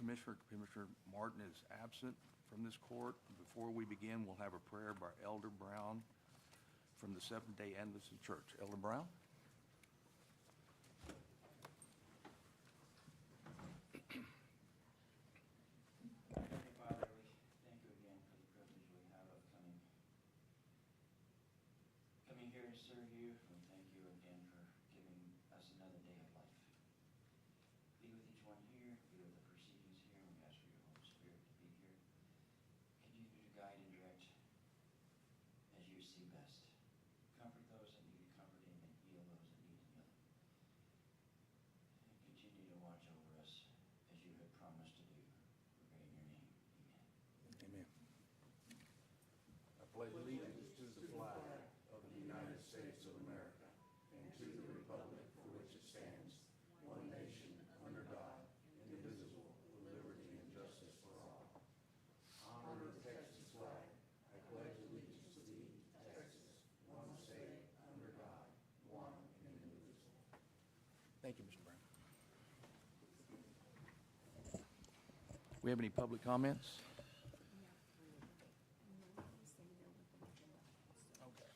Commissioner Martin is absent from this court. Before we begin, we'll have a prayer by Elder Brown from the Seventh-day Adventist Church. Elder Brown? Heavenly Father, we thank you again for the privilege we have of coming here to serve you. We thank you again for giving us another day of life. Be with each one here, be with the proceedings here, and we ask for your Holy Spirit to be here. Continue to guide and direct as you see best. Comfort those that need comforting and heal those that need healing. And continue to watch over us as you have promised to do. We pray in your name. Amen. Amen. I pledge allegiance to the flag of the United States of America and to the republic for which it stands, one nation, under God, indivisible, with liberty and justice for all. Honor the Texas flag. I pledge allegiance to thee, Texas, one state, under God, one and indivisible. Thank you, Mr. Brown. We have any public comments? Okay,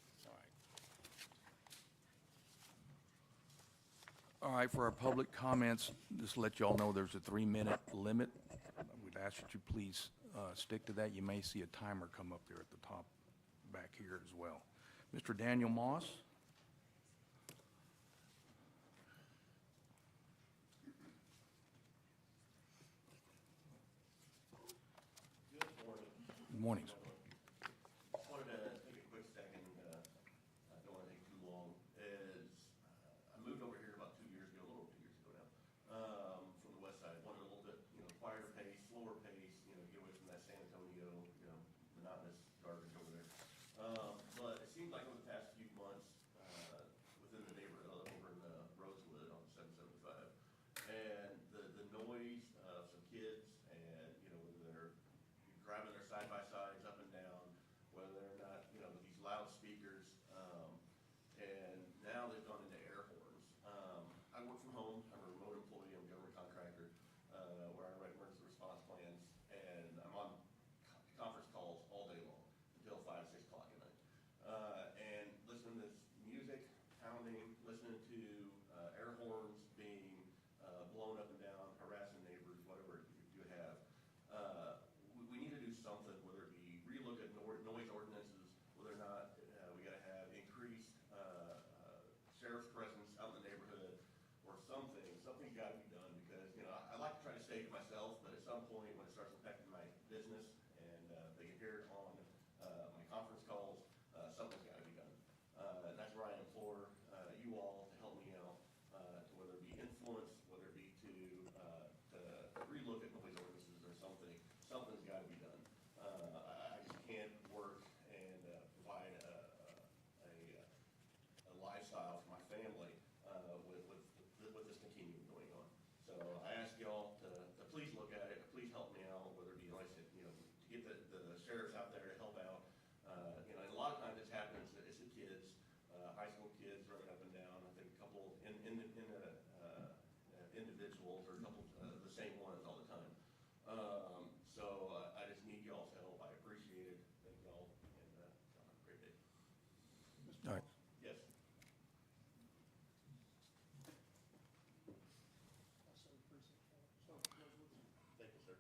all right, for our public comments, just to let you all know there's a 3-minute limit. We'd ask that you please stick to that. You may see a timer come up there at the top back here as well. Mr. Daniel Moss? Good morning, sir. I wanted to take a quick second, I don't want to take too long, I moved over here about 2 years ago, a little over 2 years ago now, from the west side. Wanted a little bit, quieter pace, slower pace, get away from that San Antonio, monotonous garbage over there. But it seems like over the past few months, within the neighborhood over in Rosewood on 775, and the noise of some kids and, whether they're driving their side-by-sides up and down, whether they're not, with these loudspeakers, and now they've gone into air horns. I work from home, I'm a remote employee, I'm a government contractor, where I write emergency response plans, and I'm on conference calls all day long, until 5, 6 o'clock at night. And listening to this music, pounding, listening to air horns being blown up and down, harassing neighbors, whatever you have. We need to do something, whether it be relook at noise ordinances, whether or not we got to have increased sheriff's presence out in the neighborhood, or something. Something's got to be done because I like to try to stay to myself, but at some point when it starts affecting my business and they can hear it on my conference calls, something's got to be done. And that's where I implore you all to help me out, to whether it be influence, whether it be to relook at noise ordinances or something. Something's got to be done. I just can't work and provide a lifestyle for my family with this continuing going on. So I ask y'all to please look at it, please help me out, whether it be, like I said, to get the sheriffs out there to help out. And a lot of times this happens, it's the kids, high school kids running up and down. I think a couple individuals or a couple the same ones all the time. So I just need y'all's help. I appreciate it. Thank y'all, and have a great day. All right. Yes. Thank you, sir.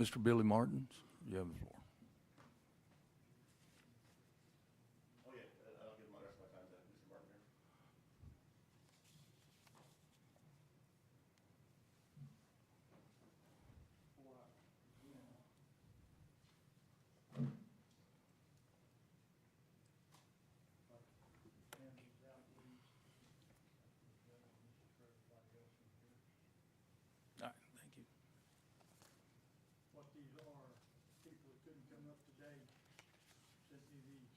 Mr. Billy Martins, you have the floor. Oh, yeah, I'll give my rest of my time to Mr. Martin here. All right, thank you. What these are, people that couldn't come up today sent me these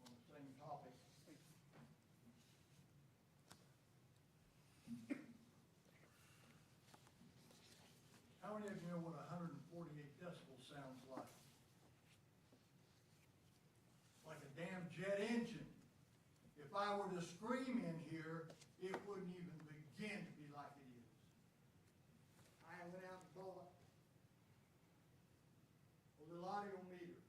on the same topic. How many of you know what 148 decibels sounds like? Like a damn jet engine. If I were to scream in here, it wouldn't even begin to be like it is. I went out and with a meter.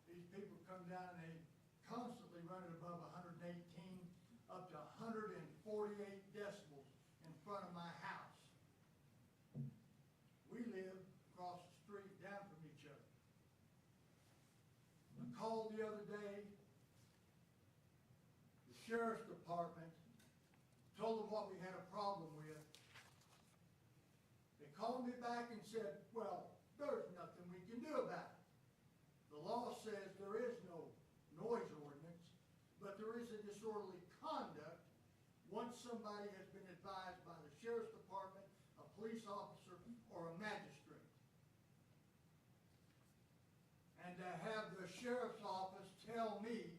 These people come down and they constantly running above 118 up to 148 decibels in front of my house. We live across the street down from each other. I called the other day, the sheriff's department, told them what we had a problem with. They called me back and said, well, there's nothing we can do about it. The law says there is no noise ordinance, but there is a disorderly conduct once somebody has been advised by the sheriff's department, a police officer, or a magistrate. And to have the sheriff's office tell me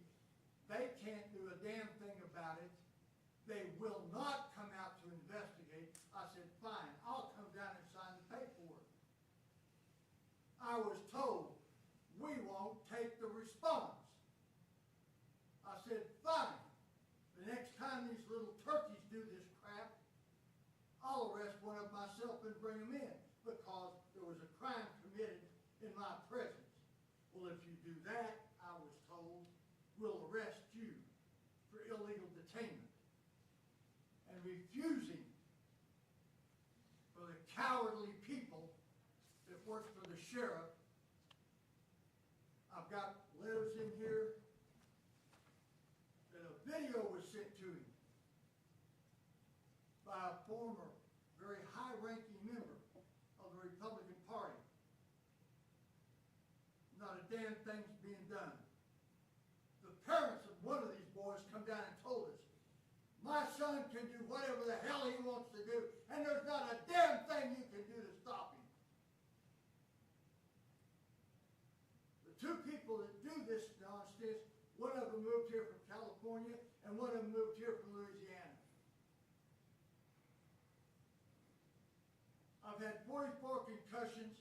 they can't do a damn thing about it, they will not come out to investigate. I said, fine, I'll come down and sign the paperwork. I was told, we won't take the response. I said, fine. The next time these little turkeys do this crap, I'll arrest one of myself and bring them in because there was a crime committed in my presence. Well, if you do that, I was told, we'll arrest you for illegal detainment and refusing for the cowardly people that work for the sheriff. I've got letters in here that a video was sent to him by a former, very high-ranking member of the Republican Party. Not a damn thing's being done. The parents of one of these boys come down and told us, my son can do whatever the hell he wants to do, and there's not a damn thing you can do to stop him. The two people that do this nonsense, one of them moved here from California, and one of them moved here from Louisiana. I've had 44 concussions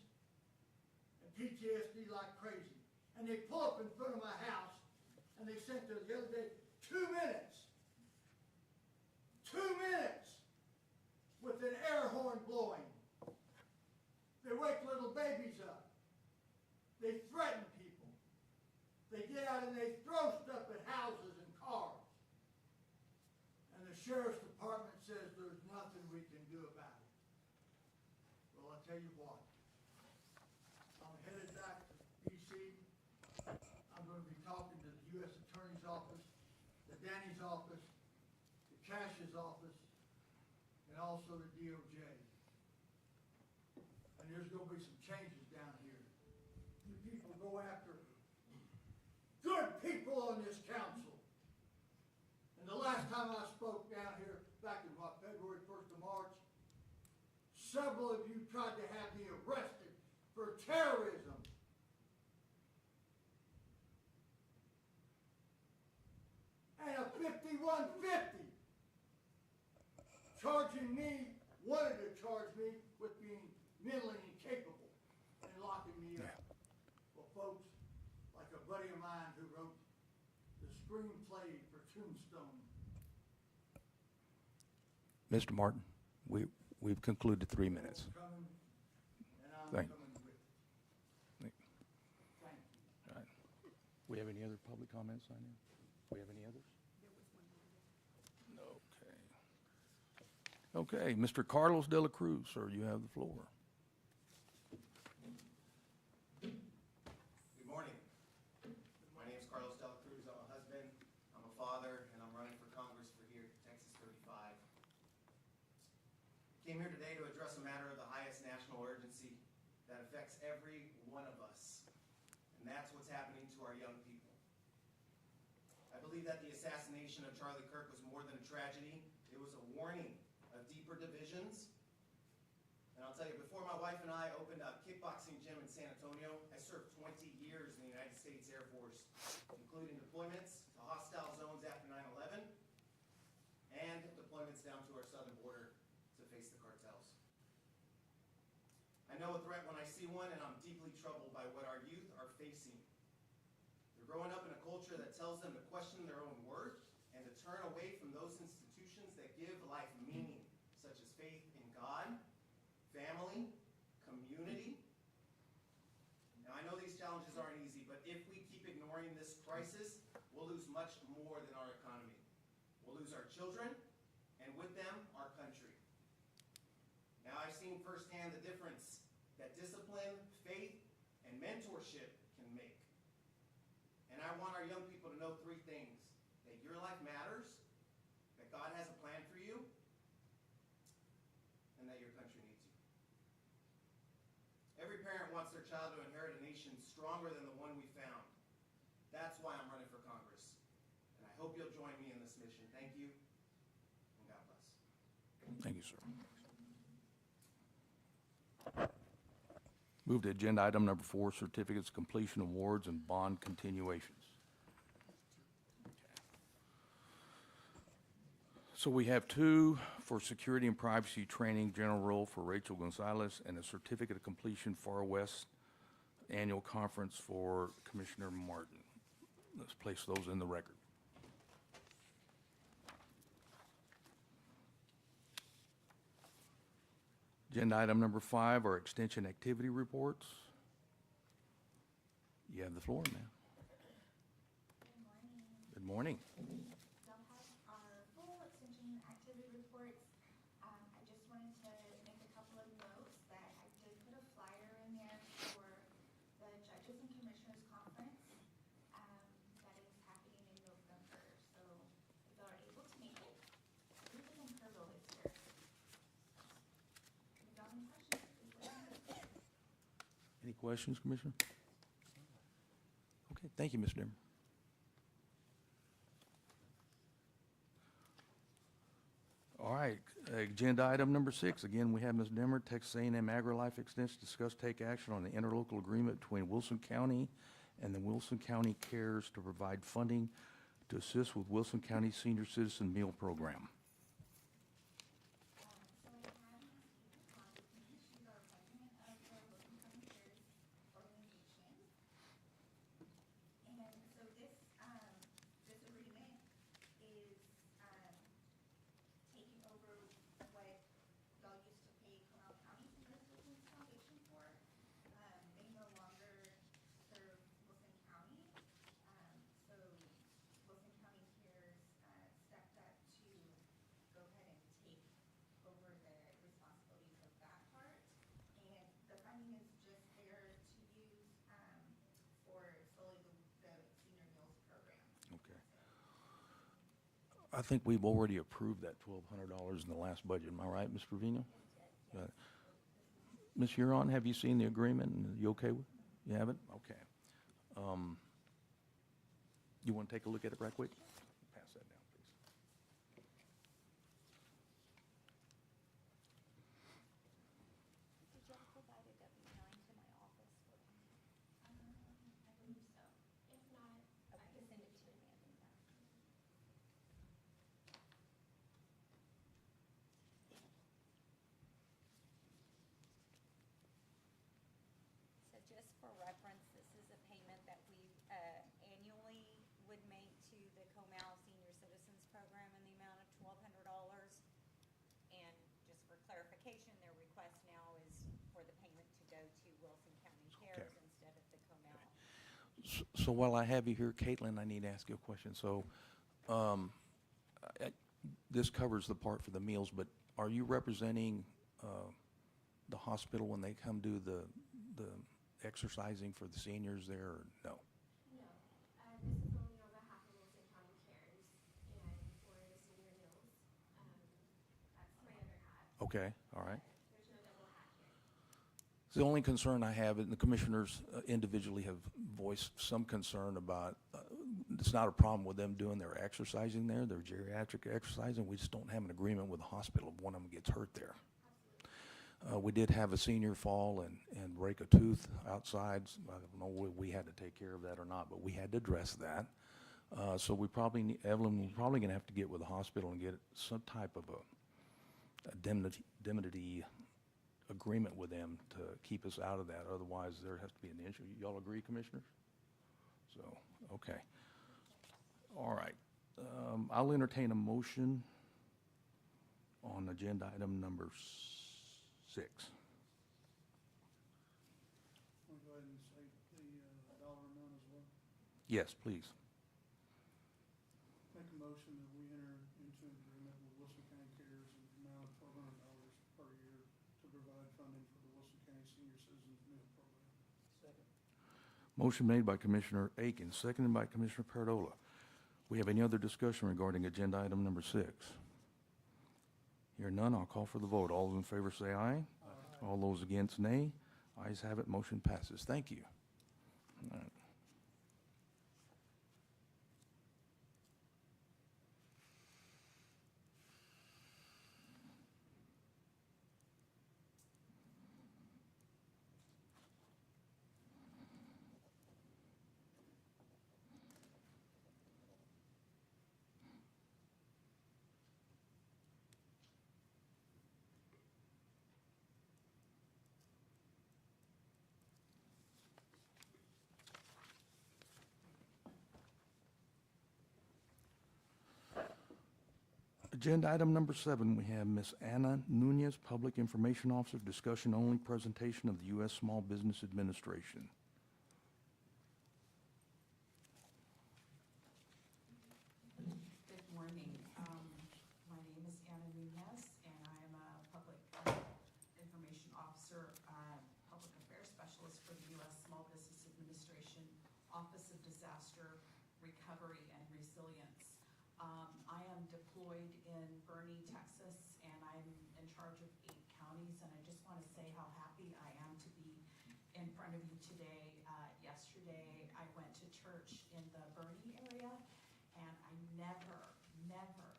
and PTSD like crazy. And they pull up in front of my house, and they sent the other day 2 minutes. 2 minutes with an air horn blowing. They wake little babies up. They threaten people. They get out and they throw stuff at houses and cars. And the sheriff's department says there's nothing we can do about it. Well, I'll tell you what. I'm headed back to D.C. I'm going to be talking to the U.S. Attorney's Office, the Danny's office, the Cash's office, and also the DOJ. And there's going to be some changes down here. You people go after good people on this council. And the last time I spoke down here, back in February 1st of March, several of you tried to have me arrested for terrorism. And a 5150 charging me, wanted to charge me with being mentally incapable and locking me up. Well, folks, like a buddy of mine who wrote the screenplay for Tombstone. Mr. Martin, we've concluded 3 minutes. Coming, and I'm Thank- coming with it. Thank- Thank you. All right. We have any other public comments on here? We have any others? Okay, Mr. Carlos de la Cruz, sir, you have the floor. Good morning. My name is Carlos de la Cruz. I'm a husband, I'm a father, and I'm running for Congress for here, Texas 35. Came here today to address a matter of the highest national urgency that affects every one of us, and that's what's happening to our young people. I believe that the assassination of Charlie Kirk was more than a tragedy. It was a warning of deeper divisions. And I'll tell you, before my wife and I opened a kickboxing gym in San Antonio, I served 20 years in the United States Air Force, including deployments to hostile zones after 9/11 and deployments down to our southern border to face the cartels. I know a threat when I see one, and I'm deeply troubled by what our youth are facing. They're growing up in a culture that tells them to question their own worth and to turn away from those institutions that give life meaning, such as faith in God, family, community, crisis, we'll lose much more than our economy. We'll lose our children, and with them, our country. Now, I've seen firsthand the difference that discipline, faith, and mentorship can make. And I want our young people to know three things: that your life matters, that God has a plan for you, and that your country needs you. Every parent wants their child to inherit a nation stronger than the one we found. That's why I'm running for Congress. And I hope you'll join me in this mission. Thank you, and God bless. Thank you, sir. Move to agenda item number 4, certificates of completion awards and bond continuations. So we have 2 for security and privacy training, general role for Rachel Gonzalez, and a certificate of completion Far West annual conference for Commissioner Martin. Let's place those in the record. Agenda item number 5 are extension activity reports. You have the floor, ma'am. Good morning. They'll have our full extension activity reports. I just wanted to make a couple of notes that I did put a flyer in there for the Judges and Commissioners Conference that is happening in November. So if y'all are able to make it, please come Kerrville this year. If y'all have any questions, please let me know. Any questions, Commissioner? Okay, thank you, Ms. Dimmer. All right, agenda item number 6. Again, we have Ms. Dimmer, Texas A&M AgriLife Extension, discuss take action on the interlocal agreement between Wilson County and the Wilson County Cares to provide funding to assist with Wilson County Senior Citizen Meal Program. So I have Ms. Stevens on with me. She's our president of the Wilson County Cares organization. And so this agreement is taking over what y'all used to pay Canal County Senior Citizens Foundation for. They no longer serve Wilson County. So Wilson County Cares stepped up to go ahead and take over the responsibilities of that part. And the funding is just there to use for solely the senior meals program. Okay. I think we've already approved that $1,200 in the last budget. Am I right, Ms. Trevino? Ms. Huron, have you seen the agreement? And you okay with? You have it? Okay. You want to take a look at it right quick? Pass that down, please. Did y'all provide a W-9 to my office for him? I believe so. If not, I can send it to you. So just for reference, this is a payment that we annually would make to the Comal Senior Citizens Program in the amount of $1,200. And just for clarification, their request now is for the payment to go to Wilson County Cares instead of the Comal. So while I have you here, Caitlin, I need to ask you a question. So this covers the part for the meals, but are you representing the hospital when they come do the exercising for the seniors there, or no? No, this is only on behalf of Wilson County Cares and for the senior meals. That's my other hat. Okay, all right. There's no double hat here. The only concern I have, and the commissioners individually have voiced some concern about, it's not a problem with them doing their exercising there, their geriatric exercising. We just don't have an agreement with the hospital if one of them gets hurt there. We did have a senior fall and break a tooth outside. I don't know if we had to take care of that or not, but we had to address that. So we probably, Evelyn, we're probably going to have to get with the hospital and get some type of a indemnity agreement with them to keep us out of that. Otherwise, there has to be an issue. Y'all agree, commissioners? So, okay. All right. I'll entertain a motion on agenda item number 6. Want to go ahead and say the dollar amount as well? Yes, please. motion that we enter into an agreement with Wilson County Cares in the amount of $1,200 per year to provide funding for the Wilson County Senior Citizens Meal Program. Second. Motion made by Commissioner Aiken, seconded by Commissioner Pardola. We have any other discussion regarding agenda item number 6? Hear none, I'll call for the vote. All those in favor say aye. All those against, nay. Ayes have it, motion passes. Thank you. All right. Agenda item number 7, we have Ms. Anna Nunez, Public Information Officer, discussion only, presentation of the U.S. Small Business Administration. Good morning. My name is Anna Nunez, and I am a Public Information Officer, Public Affairs Specialist for the U.S. Small Business Administration, Office of Disaster Recovery and Resilience. I am deployed in Boerne, Texas, and I'm in charge of 8 counties, and I just want to say how happy I am to be in front of you today. Yesterday, I went to church in the Boerne area, and I never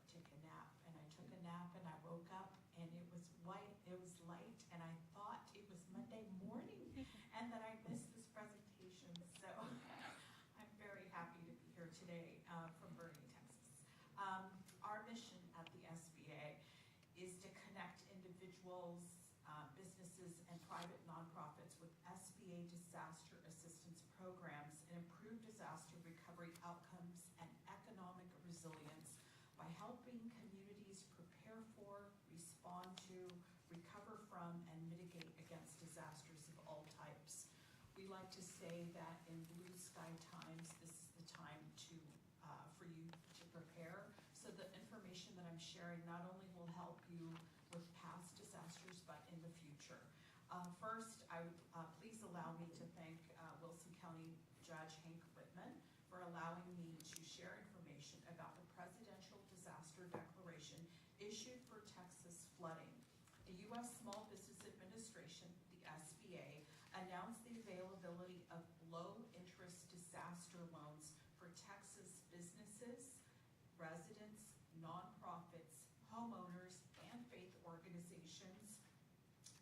took a nap. And I took a nap, and I woke up, and it was white, it was light, and I thought it was Monday morning, and that I missed this presentation. So I'm very happy to be here today from Boerne, Texas. Our mission at the SBA is to connect individuals, businesses, and private nonprofits with SBA disaster assistance programs and improve disaster recovery outcomes and economic resilience by helping communities prepare for, respond to, recover from, and mitigate against disasters of all types. We like to say that in blue sky times, this is the time to for you to prepare. So the information that I'm sharing not only will help you with past disasters, but in the future. First, I would please allow me to thank Wilson County Judge Hank Whitman for allowing me to share information about the Presidential Disaster Declaration issued for Texas flooding. The U.S. Small Business Administration, the SBA, announced the availability of low-interest disaster loans for Texas businesses, residents, nonprofits, homeowners, and faith organizations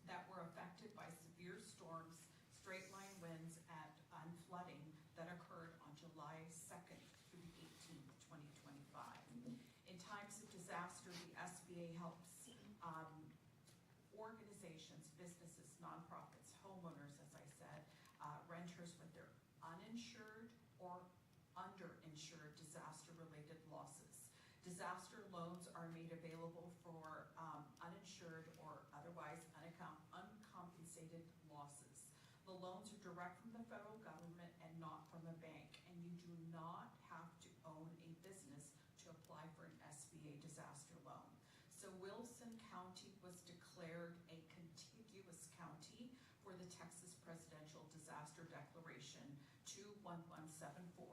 that were affected by severe storms, straight-line winds, and flooding that occurred on July 2nd through the 18th, 2025. In times of disaster, the SBA helps organizations, businesses, nonprofits, homeowners, as I said, renters with their uninsured or underinsured disaster-related losses. Disaster loans are made available for uninsured or otherwise uncompensated losses. The loans are direct from the federal government and not from a bank, and you do not have to own a business to apply for an SBA disaster loan. So Wilson County was declared a contiguous county for the Texas Presidential Disaster Declaration 21174,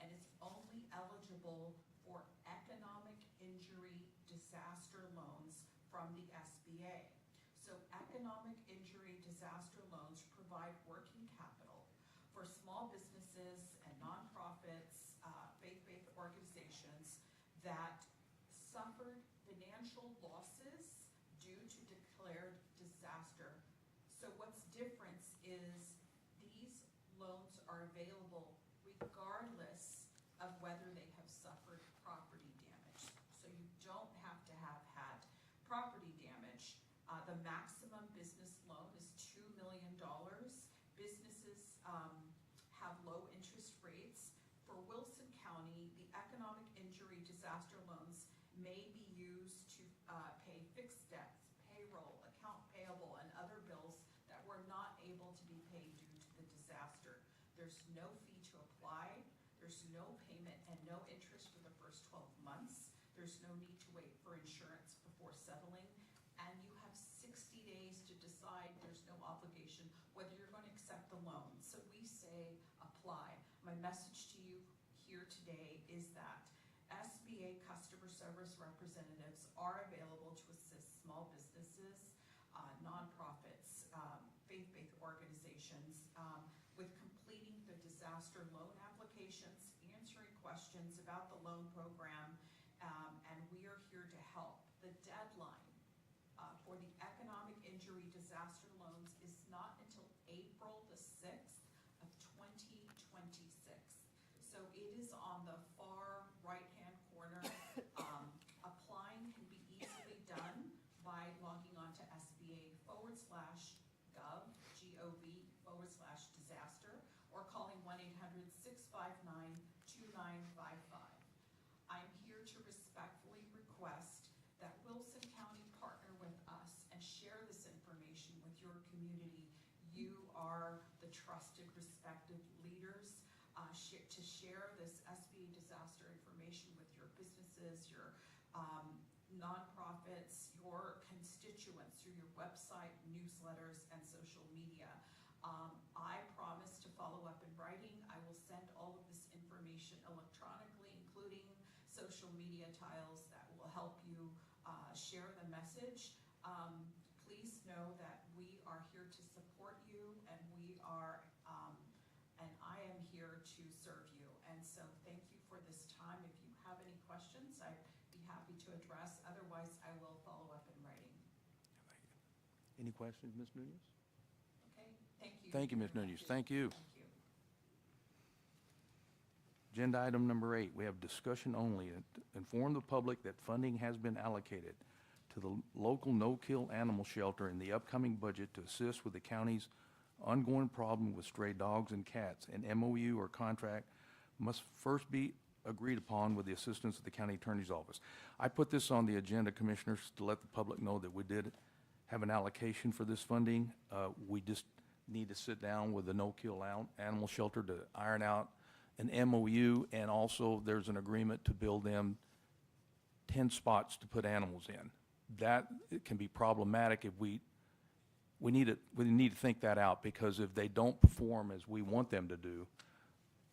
and is only eligible for economic injury disaster loans from the SBA. So economic injury disaster loans provide working capital for small businesses and nonprofits, faith-based organizations that suffered financial losses due to declared disaster. So what's different is these loans are available regardless of whether they have suffered property damage. So you don't have to have had property damage. The maximum business loan is $2 million. Businesses have low interest rates. For Wilson County, the economic injury disaster loans may be used to pay fixed debts, payroll, account payable, and other bills that were not able to be paid due to the disaster. There's no fee to apply. There's no payment and no interest for the first 12 months. There's no need to wait for insurance before settling, and you have 60 days to decide. There's no obligation whether you're going to accept the loan. So we say apply. My message to you here today is that SBA customer service representatives are available to assist small businesses, nonprofits, faith-based organizations with completing the disaster loan applications, answering questions about the loan program, and we are here to help. The deadline for the economic injury disaster loans is not until April the 6th of 2026. So it is on the far right-hand corner. Applying can be easily done by logging on to SBA.gov/disaster, or calling 1-800-659-2955. I'm here to respectfully request that Wilson County partner with us and share this information with your community. You are the trusted, respected leaders to share this SBA disaster information with your businesses, your nonprofits, your constituents through your website, newsletters, and social media. I promise to follow up in writing. I will send all of this information electronically, including social media tiles that will help you share the message. Please know that we are here to support you, and I am here to serve you. And so thank you for this time. If you have any questions, I'd be happy to address. Otherwise, I will follow up in writing. Any questions, Ms. Nunez? Okay, thank you. Thank you, Ms. very Nunez. much. Thank you. Thank you. Agenda item number 8, we have discussion only. Inform the public that funding has been allocated to the local no-kill animal shelter in the upcoming budget to assist with the county's ongoing problem with stray dogs and cats. An MOU or contract must first be agreed upon with the assistance of the county attorney's office. I put this on the agenda, Commissioners, to let the public know that we did have an allocation for this funding. We just need to sit down with the no-kill animal shelter to iron out an MOU, and also there's an agreement to build them 10 spots to put animals in. That it can be problematic if we need to think that out, because if they don't perform as we want them to do,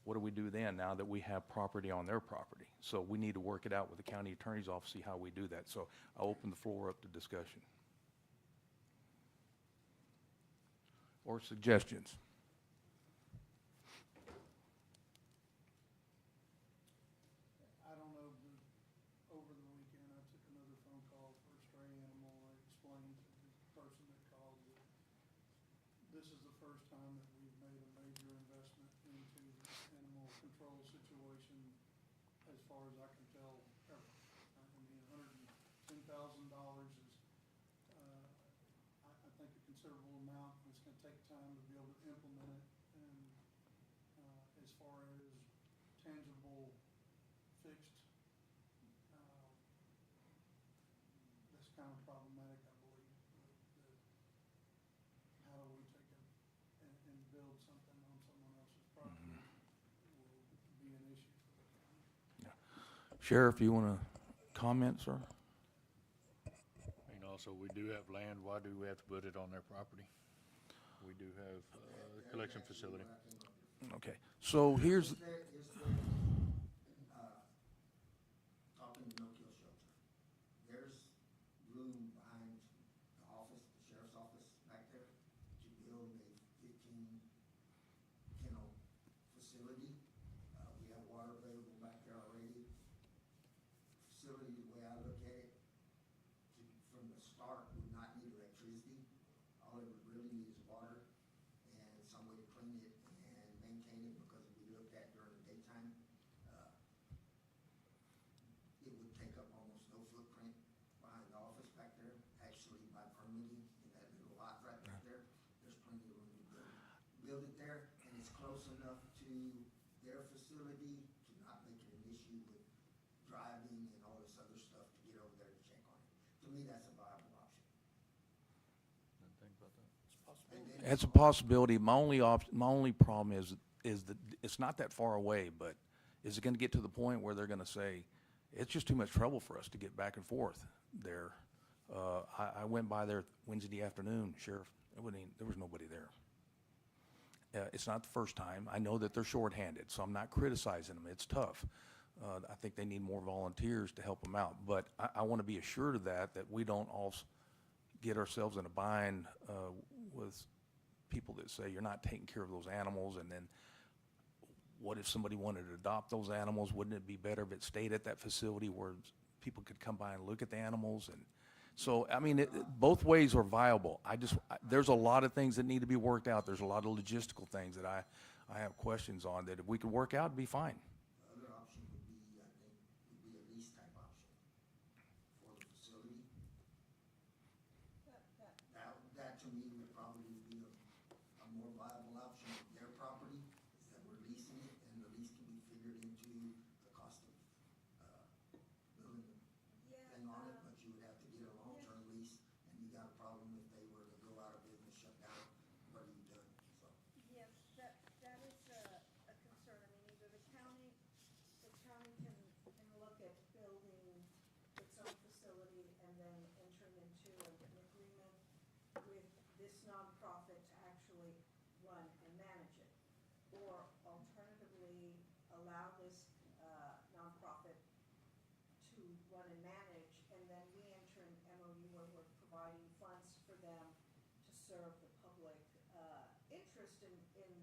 what do we do then, now that we have property on their property? So we need to work it out with the county attorney's office, see how we do that. So I'll open the floor up to discussion. Or suggestions. I don't know, but over the weekend, I took another phone call for a stray animal. I explained to the person that called that this is the first time that we've made a major investment into the animal control situation, as far as I can tell, ever. I mean, $110,000 is, I think, a considerable amount. It's gonna take time to be able to implement it, and, as far as tangible fixed, that's kind of problematic, I believe. How do we take it and build something on someone else's property will be an issue for the county. Sheriff, you want to comment, sir? And also, we do have land. Why do we have to put it on their property? We do have a collection facility. Okay, so here's, Talking to no-kill shelter, there's room behind the office, the sheriff's office back there, to build a 15-kennel facility. We have water available back there already. Facility, the way I look at it, from the start, would not need electricity. All it would really need is water and some way to clean it and maintain it, because we looked at during the daytime, it would take up almost no footprint behind the office back there. Actually, by permitting in that little lot right back there, there's plenty of room to build it there, and it's close enough to their facility to not make it an issue with driving and all this other stuff to get over there to check on it. To me, that's a viable option. And then it's a possibility. My only problem is that it's not that far away, but is it going to get to the point where they're going to say, it's just too much trouble for us to get back and forth there. I went by there Wednesday afternoon, Sheriff, there was nobody there. It's not the first time. I know that they're shorthanded, so I'm not criticizing them. It's tough. I think they need more volunteers to help them out. But I want to be assured of that we don't all get ourselves in a bind with people that say you're not taking care of those animals, and then what if somebody wanted to adopt those animals? Wouldn't it be better if it stayed at that facility where people could come by and look at the animals? And so, I mean, both ways are viable. There's a lot of things that need to be worked out. There's a lot of logistical things that I have questions on that if we could work out, it'd be fine. The other option would be, I think, would be a lease type option for the facility. That to me would probably be a more viable option. Their property is that we're leasing it, and the lease can be figured into the cost of, building the thing on it, but you would have to get a long-term lease, and you got a problem if they were to go out of business, shut down, what have you done, so. Yes, that is a concern. I mean, either the county can look at building its own facility and then entering into an agreement with this nonprofit to actually run and manage it. Or alternatively, allow this nonprofit to run and manage, and then we enter an MOU where we're providing funds for them to serve the public interest in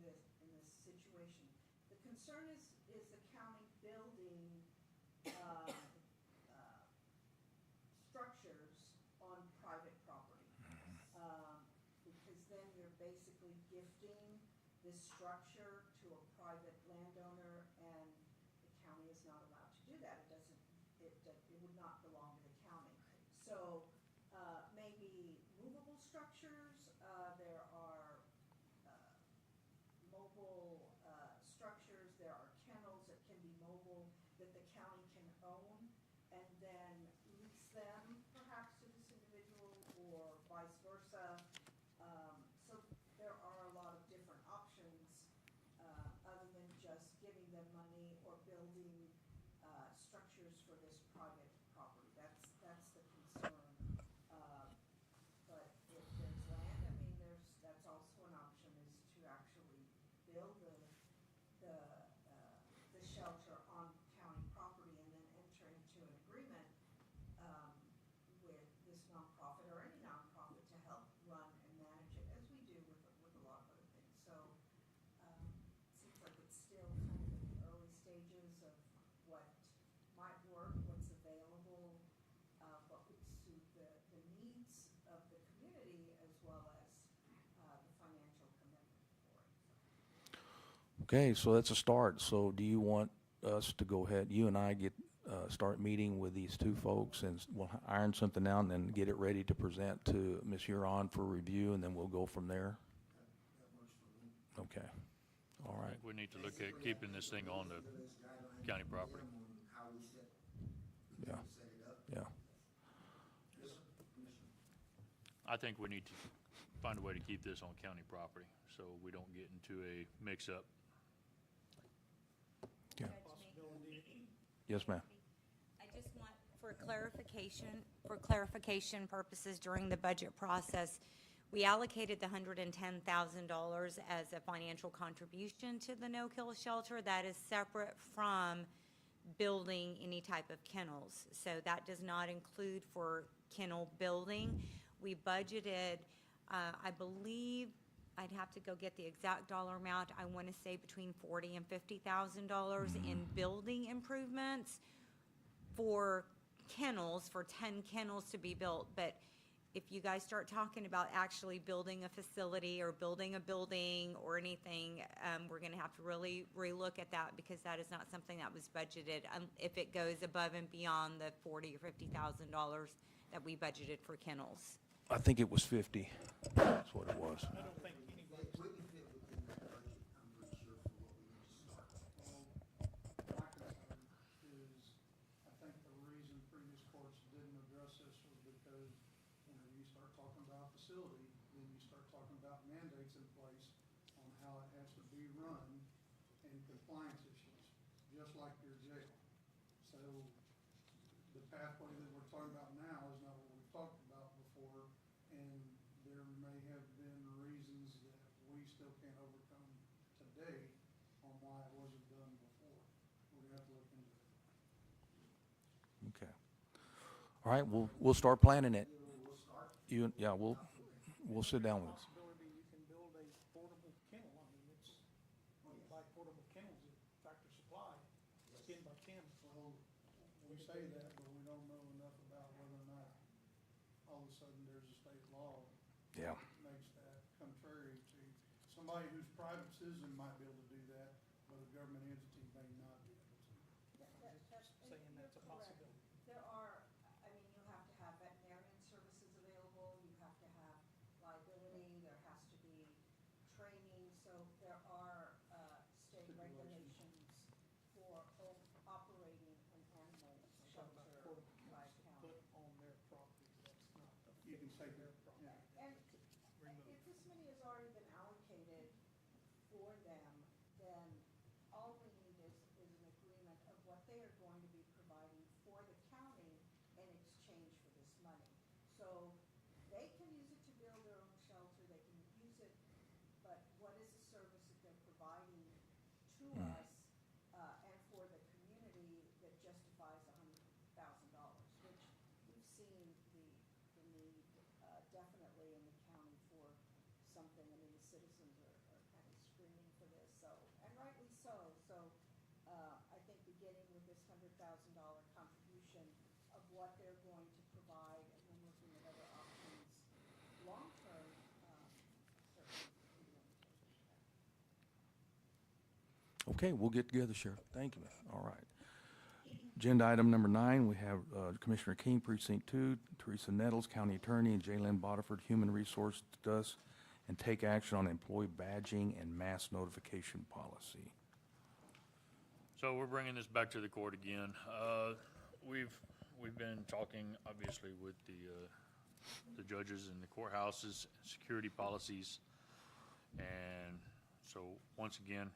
this situation. The concern is the county building structures on private property. Because then you're basically gifting this structure to a private landowner, and the county is not allowed to do that. It would not belong to the county. So, maybe movable structures, there are mobile structures, there are kennels that can be mobile that the county can own and then lease them perhaps to this individual or vice versa. So there are a lot of different options other than just giving them money or building structures for this private property. That's the concern. But if there's land, I mean, that's also an option, is to actually build the shelter on county property and then enter into an agreement with this nonprofit or any nonprofit to help run and manage it, as we do with a lot of other things. So, seems like it's still kind of in the early stages of what might work, what's available, what would suit the needs of the community as well as the financial commitment for it. Okay, so that's a start. So do you want us to go ahead, you and I start meeting with these two folks, and we'll iron something out and then get it ready to present to Ms. Huron for review, and then we'll go from there? That works for me. Okay, all I right. think we need to look at keeping this thing on the county property. How we set Yeah. it up. Yeah. Yes, sir. Commissioner. I think we need to find a way to keep this on county property, so we don't get into a mix-up. Yeah. Yes, ma'am. I just want, for clarification purposes, during the budget process, we allocated the $110,000 as a financial contribution to the no-kill shelter. That is separate from building any type of kennels. So that does not include for kennel building. We budgeted, I believe, I'd have to go get the exact dollar amount. I want to say between $40,000 and $50,000 in building improvements for kennels, for 10 kennels to be built. But if you guys start talking about actually building a facility or building a building or anything, we're going to have to really relook at that, because that is not something that was budgeted. If it goes above and beyond the $40,000 or $50,000 that we budgeted for kennels. I think it was 50. That's what it was. We can fit within that budget, I'm pretty sure, for what we need to start. My concern is, I think the reason previous courts didn't address this was because whenever you start talking about facility, then you start talking about mandates in place on how it has to be run and compliance issues, just like your jail. So pathway that we're talking about now is not what we've talked about before, and there may have been reasons that we still can't overcome today on why it wasn't done before. We're gonna have to look into it. Okay. All right, we'll start planning it. Yeah, we'll sit down with us. Possibility you can build a portable kennel. I mean, it's, like portable kennels at Tractor Supply, it's 10 by 10. Well, we say that, but we don't know enough about whether or not all of a sudden there's a state law Yeah. that makes that contrary to, somebody who's private citizen might be able to do that, but a government entity may not be able to. Just saying that's a possibility. There are, I mean, you have to have veterinarian services available, you have to have liability, there has to be training, so there are, state regulations for operating an animal shelter by county. Put on their property, that's not, you can say their property. And if this money has already been allocated for them, then all we need is an agreement of what they are going to be providing for the county in exchange for this money. So they can use it to build their own shelter, they can use it, but what is the service that they're providing to us, and for the community that justifies $100,000, which we've seen the need, definitely in the county for something. I mean, the citizens are kind of screaming for this, so, and rightly so. So, I think beginning with this $100,000 contribution of what they're going to provide, and then looking at other options, long-term, certainly be willing to look at that. Okay, we'll get together, Sheriff. Thank you. All right. Agenda item number 9, we have Commissioner King, Precinct 2, Teresa Nettles, County Attorney, and Jaylen Bodiford, Human Resource, to discuss and take action on employee badging and mass notification policy. So we're bringing this back to the court again. We've been talking, obviously, with the judges in the courthouses, security policies. And so, once again,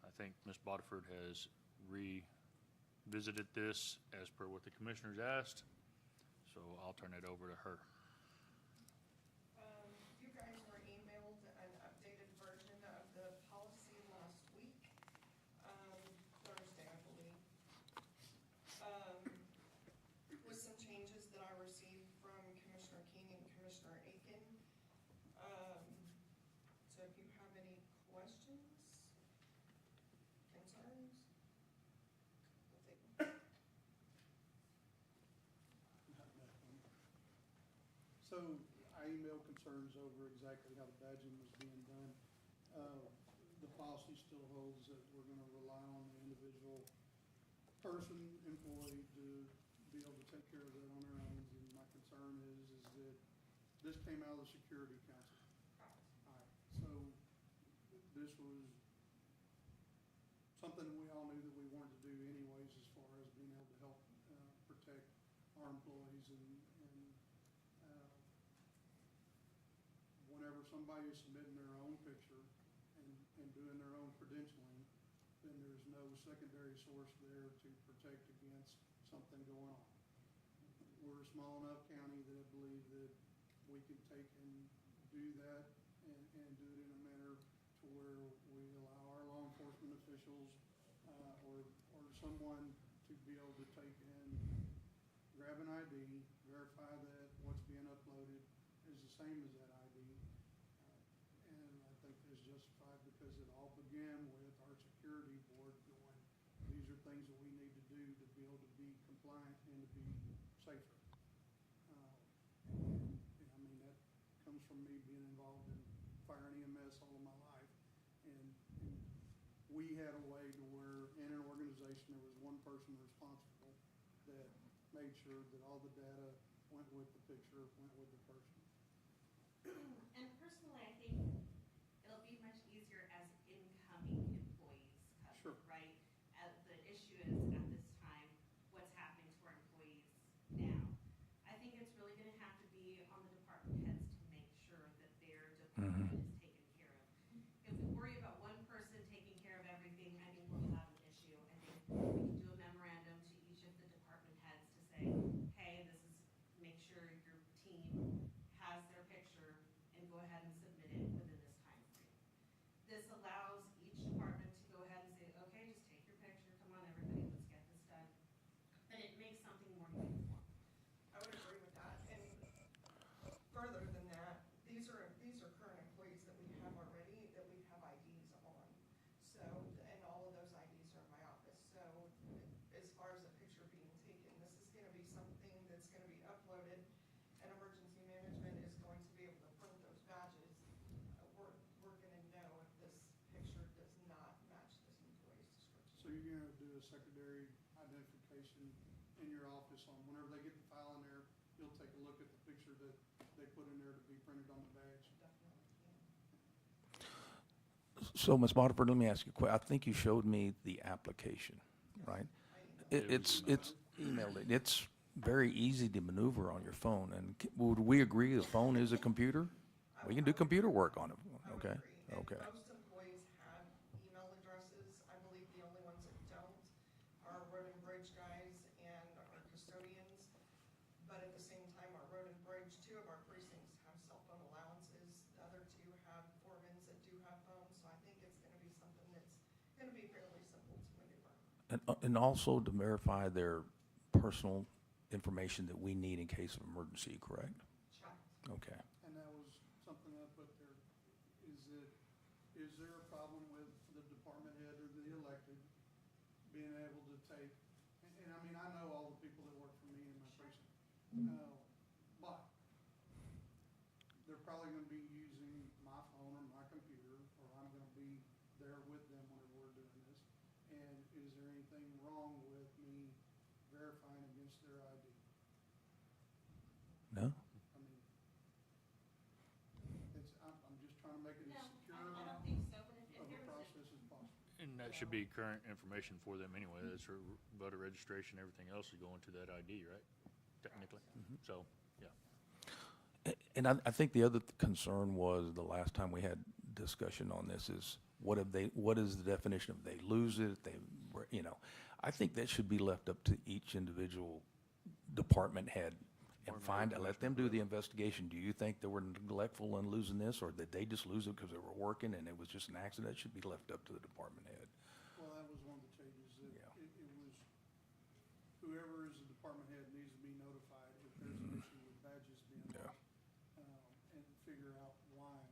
I think Ms. Bodiford has revisited this as per what the commissioners asked. So I'll turn it over to her. You guys were emailed an updated version of the policy last week, Thursday, I believe. With some changes that I received from Commissioner King and Commissioner Aiken. So if you have any questions, concerns, I think. So I emailed concerns over exactly how the badging was being done. The policy still holds that we're gonna rely on the individual person, employee, to be able to take care of that on their own. And my concern is that this came out of the Security Council. Alright, so this was something that we all knew that we wanted to do anyways, as far as being able to help protect our employees and whenever somebody is submitting their own picture and doing their own credentialing, then there's no secondary source there to protect against something going on. We're a small enough county that I believe that we can take and do that and do it in a manner to where we allow our law enforcement officials or someone to be able to take and grab an ID, verify that what's being uploaded is the same as that ID. And I think that's justified because it all began with our security board going, these are things that we need to do to be able to be compliant and to be safer. And I mean, that comes from me being involved in fire and EMS all of my life. And we had a way to where in an organization there was one person responsible that made sure that all the data went with the picture, went with the person. And personally, I think it'll be much easier as incoming employees come, Sure. right? The issue is at this time, what's happening to our employees now. I think it's really gonna have to be on the department heads to make sure that their department is taken care of. If we worry about one person taking care of everything, I think we'll have an issue. I think we can do a memorandum to each of the department heads to say, a secondary identification in your office on, whenever they get the file in there, you'll take a look at the picture that they put in there to be printed on the badge. So, Ms. Bodiford, let me ask you a question. I think you showed me the application, right? It's emailed it. It's very easy to maneuver on your phone, and would we agree the phone is a computer? We can do computer work on it, okay? Okay. Most employees have email addresses. I believe the only ones that don't are road and bridge guys and our custodians. But at the same time, our road and bridge, 2 of our precincts have cell phone allowances. The other 2 have foremans that do have phones, so I think it's gonna be something that's gonna be fairly simple to maneuver. And also to verify their personal information that we need in case of emergency, correct? Okay. And that was something I put there. Is there a problem with the department head or the elected being able to take, and I mean, I know all the people that work for me in my precinct. But they're probably gonna be using my phone or my computer, or I'm gonna be there with them whenever we're doing this. And is there anything wrong with me verifying against their ID? No? I mean, I'm just trying to make it No, as secure I don't think so, but if of a there was process as possible. And that should be current information for them anyway. That's her voter registration, everything else is going to that ID, right? Technically. So, yeah. And I think the other concern was, the last time we had discussion on this, is what is the definition of they lose it, if they, you know? I think that should be left up to each individual department head and let them do the investigation. Do you think they were neglectful in losing this, or did they just lose it because they were working and it was just an accident? It should be left up to the department head. Well, that was one of the changes, that Yeah. it was, whoever is the department head needs to be notified if there's an issue with badges being Yeah. lost. And figure out why.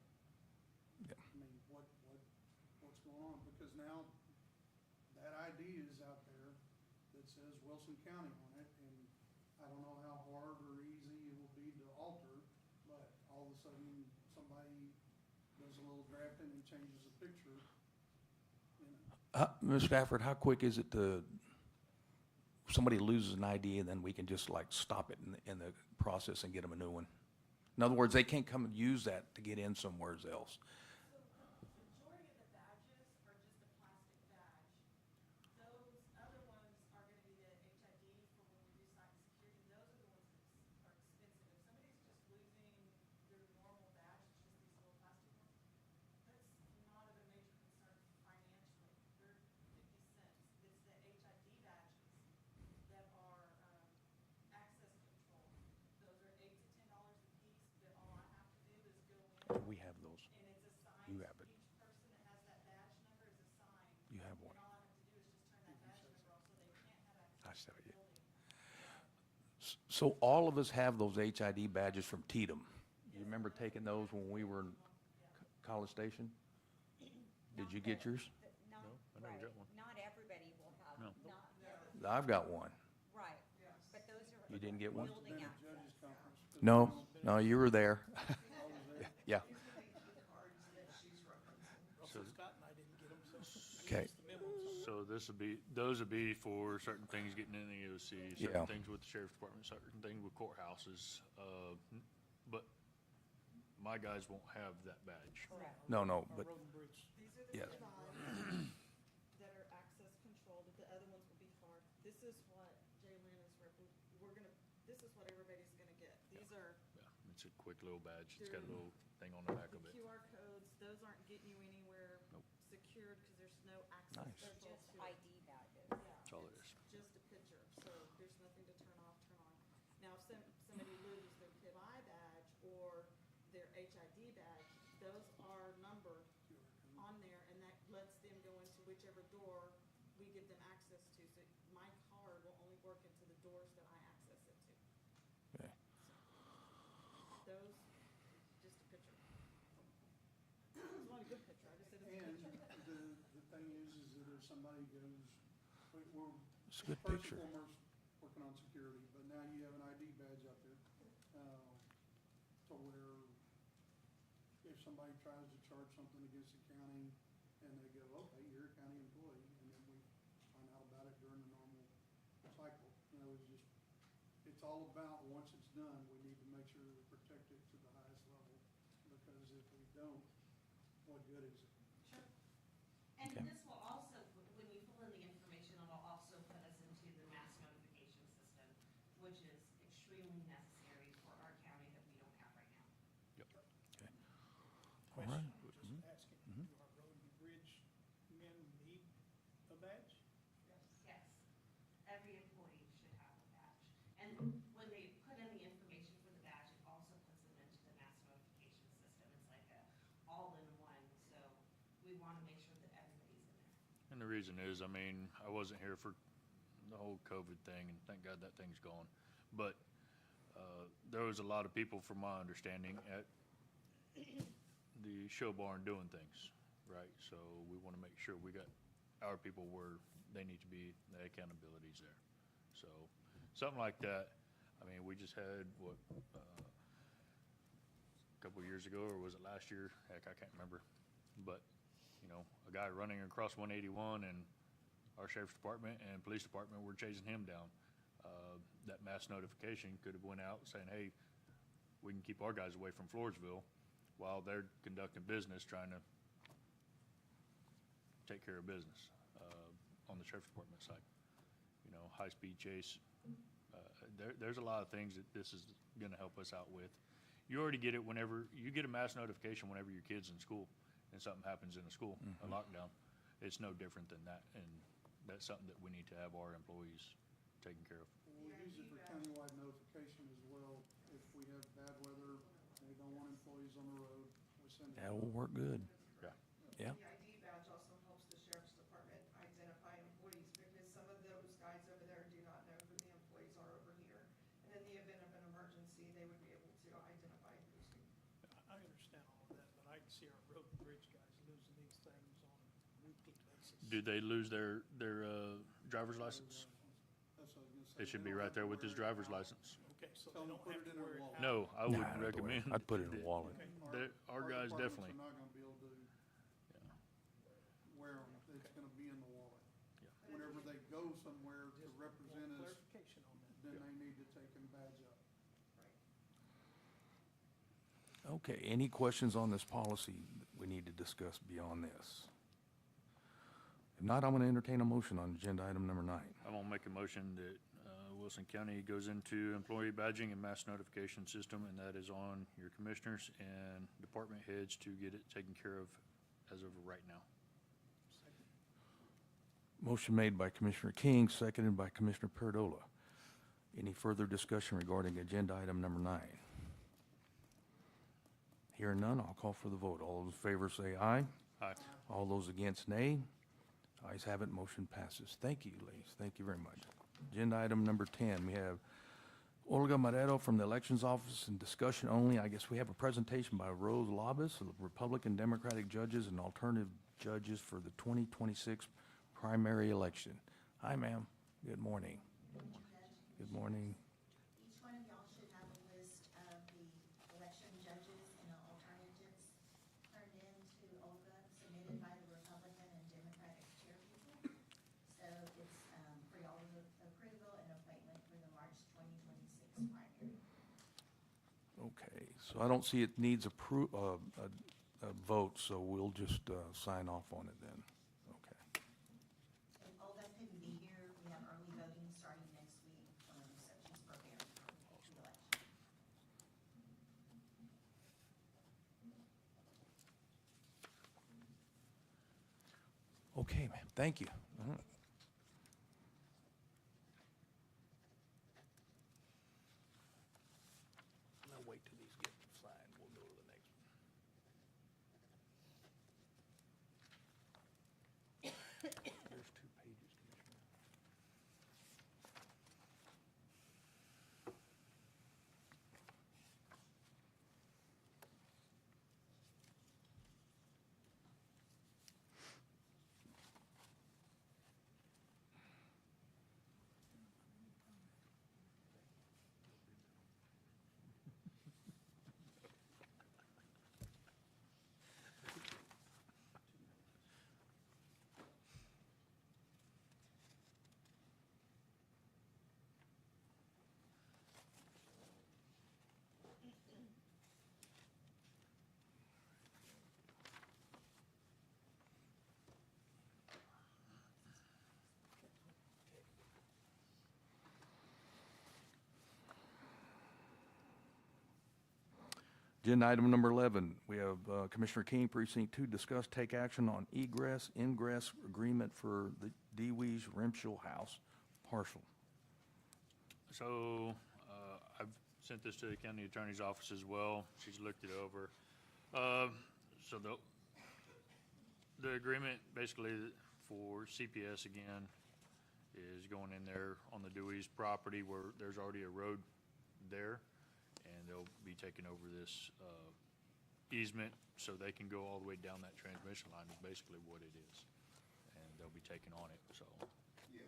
Yeah. I mean, what's going on, because now that ID is out there that says Wilson County on it, and I don't know how hard or easy it will be to alter, but all of a sudden, somebody does a little drafting and changes a picture, you know. Ms. Stafford, how quick is it to, somebody loses an ID and then we can just like stop it in the process and get them a new one? In other words, they can't come and use that to get in somewhere else. So the majority of the badges are just a plastic badge. Those other ones are gonna be the HID for when we do site security. Those are the ones that are expensive. If somebody's just losing their normal badge, it's just these little plastic ones, that's not of a major concern financially. They're 50 cents. It's the HID badges that are, access control. Those are $8 to $10 a piece, but all I have to do is go in. We have those. And it's assigned. You have it. Each person that has that badge number is assigned. You have one. And all I have to do is just turn that badge number off, so they can't have I access to tell the you. building. So all of us have those HID badges from Tatum. You remember taking those when we were in College Station? Did you get yours? No, I never got one. Not everybody will have, No. not, I've got one. right, but those are. You didn't get one? Building Been a access. judges conference. No, no, you were there. I was there. Yeah, Cards that she's referencing. So, Scott and I didn't get them, so. okay. so those would be for certain things getting in the EOC, Yeah. certain things with the sheriff's department, certain things with courthouses. But my guys won't have that badge. Correct. No, but, Road and Bridge. These are Yes. the five that are access controlled, the other ones will be hard. This is what Jalen is this is what everybody's gonna get. These are Yeah, it's a quick little badge. It's got a little thing on the back the of it. QR codes, those aren't getting you anywhere Nope. secured, because there's no access Nice. They're control just to it. ID badges. That's all it is. Just a picture, so there's nothing to turn off, turn on. Now, if somebody loses their PII badge or their HID badge, those are numbered on there, and that lets them go into whichever door we give them access to. So my card will only work into the doors that I access it to. okay. Those, just a picture. It's not a good picture, I just said it's a And picture. the thing is that if somebody goes, we're It's a good first picture. and foremost working on security, but now you have an ID badge out there, to where if somebody tries to charge something against the county and they go, okay, you're a county employee, and then we find out about about it during the normal cycle. You know, it's all about, once it's done, we need to make sure we protect it to the highest level, because if we don't, what good is it? Sure. And Okay. this will also, when you fill in the information, it'll also put us into the mass notification system, which is extremely necessary for our county that we don't have right now. All right. Question, just asking, do our road and bridge men need a badge? Yes. Every employee should have a badge. And when they put in the information for the badge, it also puts them into the mass notification system. It's like a all-in-one, so we want to make sure that everybody's in there. And the reason is, I mean, I wasn't here for the whole COVID thing, and thank God that thing's gone. But there was a lot of people, from my understanding, at the show barn doing things, right? So we want to make sure we got our people where they need to be, the accountability's there. So something like that, I mean, we just had, what, a couple of years ago, or was it last year? Heck, I can't remember. But, you know, a guy running across 181, and our sheriff's department and police department were chasing him down. That mass notification could have went out saying, hey, we can keep our guys away from Floresville while they're conducting business, trying to take care of business on the sheriff's department side. You know, high-speed chase. There's a lot of things that this is going to help us out with. You already get it whenever, you get a mass notification whenever your kid's in school and something happens in a school, a lockdown. It's no different than that, and that's something that we need to have our employees taken care of. We'll use it for countywide notification as well. If we have bad weather, we don't want employees on the road, we send it. That will work good. Yeah. Yeah. The ID badge also helps the sheriff's department identify employees, because some of those guys over there do not know who the employees are over here. And in the event of an emergency, they would be able to identify who's who. I understand all of that, but I can see our road and bridge guys losing these things on a weekly basis. Do they lose their driver's license? That's what I was gonna say. It should be right there with his driver's license. Okay, so they don't have to worry. No, I Nah, wouldn't recommend. I'd put it in a wallet. Our guys definitely. Our departments are not gonna be able to wear them, it's gonna be in the wallet. Whenever they go somewhere to represent us, then they need to take and badge up. Okay, any questions on this policy that we need to discuss beyond this? If not, I'm going to entertain a motion on agenda item number 9. I'm gonna make a motion that Wilson County goes into employee badging and mass notification system, and that is on your commissioners and department heads to get it taken care of as of right now. Motion made by Commissioner King, seconded by Commissioner Perdola. Any further discussion regarding agenda item number 9? Hearing none, I'll call for the vote. All those in favor say aye. Aye. All those against, nay. Ayes have it, motion passes. Thank you, ladies. Thank you very much. Agenda item number 10, we have Olga Marrero from the Elections Office, and discussion only. I guess we have a presentation by Rose Labus, of Republican Democratic judges and alternative judges for the 2026 primary election. Hi, ma'am. Good morning. Good morning. Each one of y'all should have a list of the election judges and alternatives turned in to Olga, submitted by the Republican and Democratic chair people. So it's for y'all's approval and appointment for the March 2026 primary. Okay, so I don't see it needs a vote, so we'll just sign off on it then. Okay. If Olga couldn't be here, we have early voting starting next week, so she's prepared for the election. Okay, ma'am, thank you. I'll wait till these get signed, we'll go to the next one. There's 2 pages, Commissioner. Agenda item number 11, we have Commissioner King, Precinct 2, discuss take action on egress, ingress agreement for the Dewey's Rimshaw House partial. So, I've sent this to the county attorney's office as well. She's looked it over. So the agreement basically for CPS again is going in there on the Dewey's property where there's already a road there, and they'll be taking over this easement so they can go all the way down that transmission line is basically what it is. And they'll be taking on it, so. by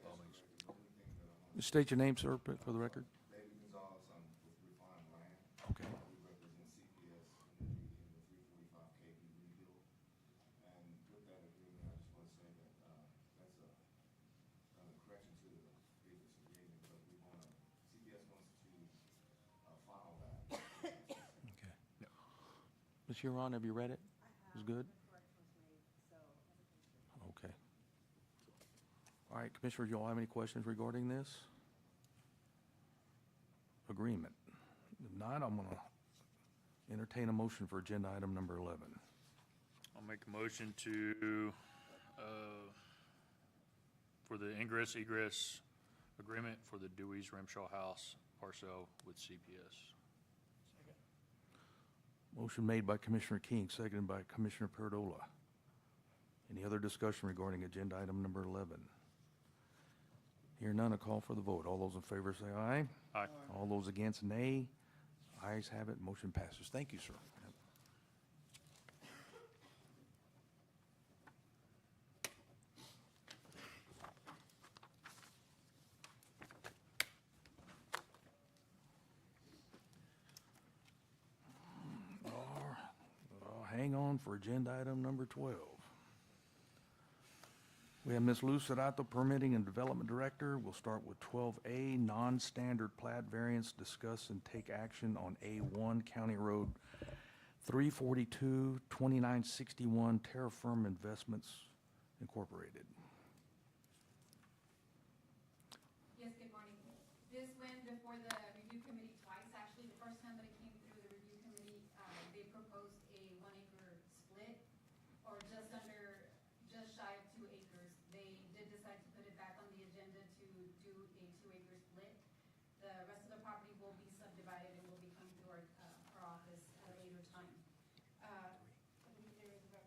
all means. State your name, sir, for the record. David Gonzalez, I'm with Refined Land. Okay. We represent CPS in the 345 KB rebuild. And with that agreement, I just want to say that that's a correction to the previous agreement, but we want to, CPS wants to follow that. Okay. Ms. Huron, have you read it? It's good? Okay. All right, Commissioners, you all have any questions regarding this agreement? If not, I'm going to entertain a motion for agenda item number 11. I'll make a motion to, for the ingress egress agreement for the Dewey's Rimshaw House parcel with CPS. Motion made by Commissioner King, seconded by Commissioner Perdola. Any other discussion regarding agenda item number 11? Hear none, a call for the vote. All those in favor say aye. Aye. All those against, nay. Ayes have it, motion passes. Thank you, sir. Hang on for agenda item number 12. We have Ms. Lou Serato, Permitting and Development Director. We'll start with 12A, non-standard plat variance, discuss and take action on A1 County Road 342, 2961, Terra Firma Investments Incorporated. Yes, good morning. This went before the review committee twice, actually. The first time that it came through the review committee, they proposed a 1 acre split, or just shy of 2 acres. They did decide to put it back on the agenda to do a 2 acre split. The rest of the property will be subdivided and will be coming through our office at a later time. I believe there is a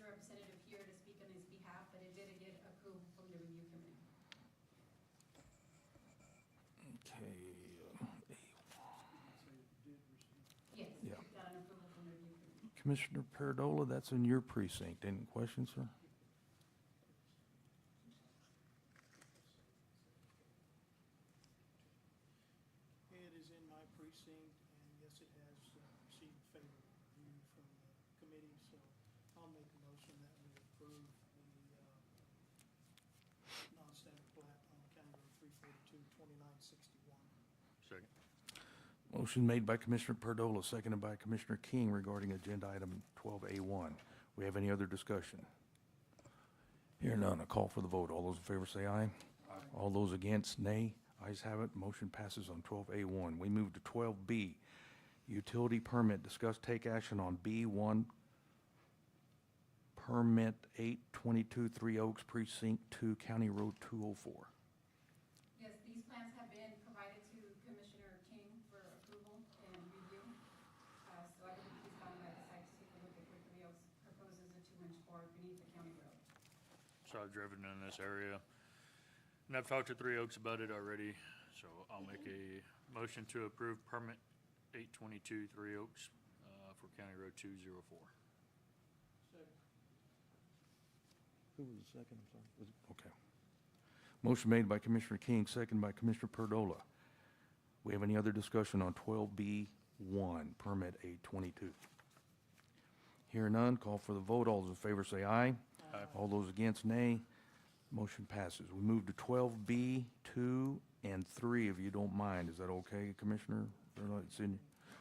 representative here to speak on his behalf, but it did get approved from the review committee. Okay. Yes, Yeah. we got an approval from the review committee. Commissioner Perdola, that's in your precinct. Any questions, sir? It is in my precinct, and yes, it has received favorable review from the committee, so I'll make a motion that we approve the non-standard plat on County Road 342, 2961. Second. Motion made by Commissioner Perdola, seconded by Commissioner King regarding agenda item 12A1. We have any other discussion? Hear none, a call for the vote. All those in favor say aye. Aye. All those against, nay. Ayes have it, motion passes on 12A1. We move to 12B, utility permit. Discuss take action on B1, permit 822 Three Oaks, Precinct 2, County Road 204. Yes, these plans have been provided to Commissioner King for approval and review. So I believe he's gone by the site to take a look at where 3 Oaks proposes a 2-inch bar beneath the county road. So I've driven in this area, and I've talked to 3 Oaks about it already, so I'll make a motion to approve permit 822 3 Oaks for County Road 204. Who was the second? I'm sorry. Okay. Motion made by Commissioner King, seconded by Commissioner Perdola. We have any other discussion on 12B1, permit 822? Hear none, call for the vote. All those in favor say aye. Aye. All those against, nay. Motion passes. We move to 12B, 2, and 3, if you don't mind. Is that okay, Commissioner? It's in.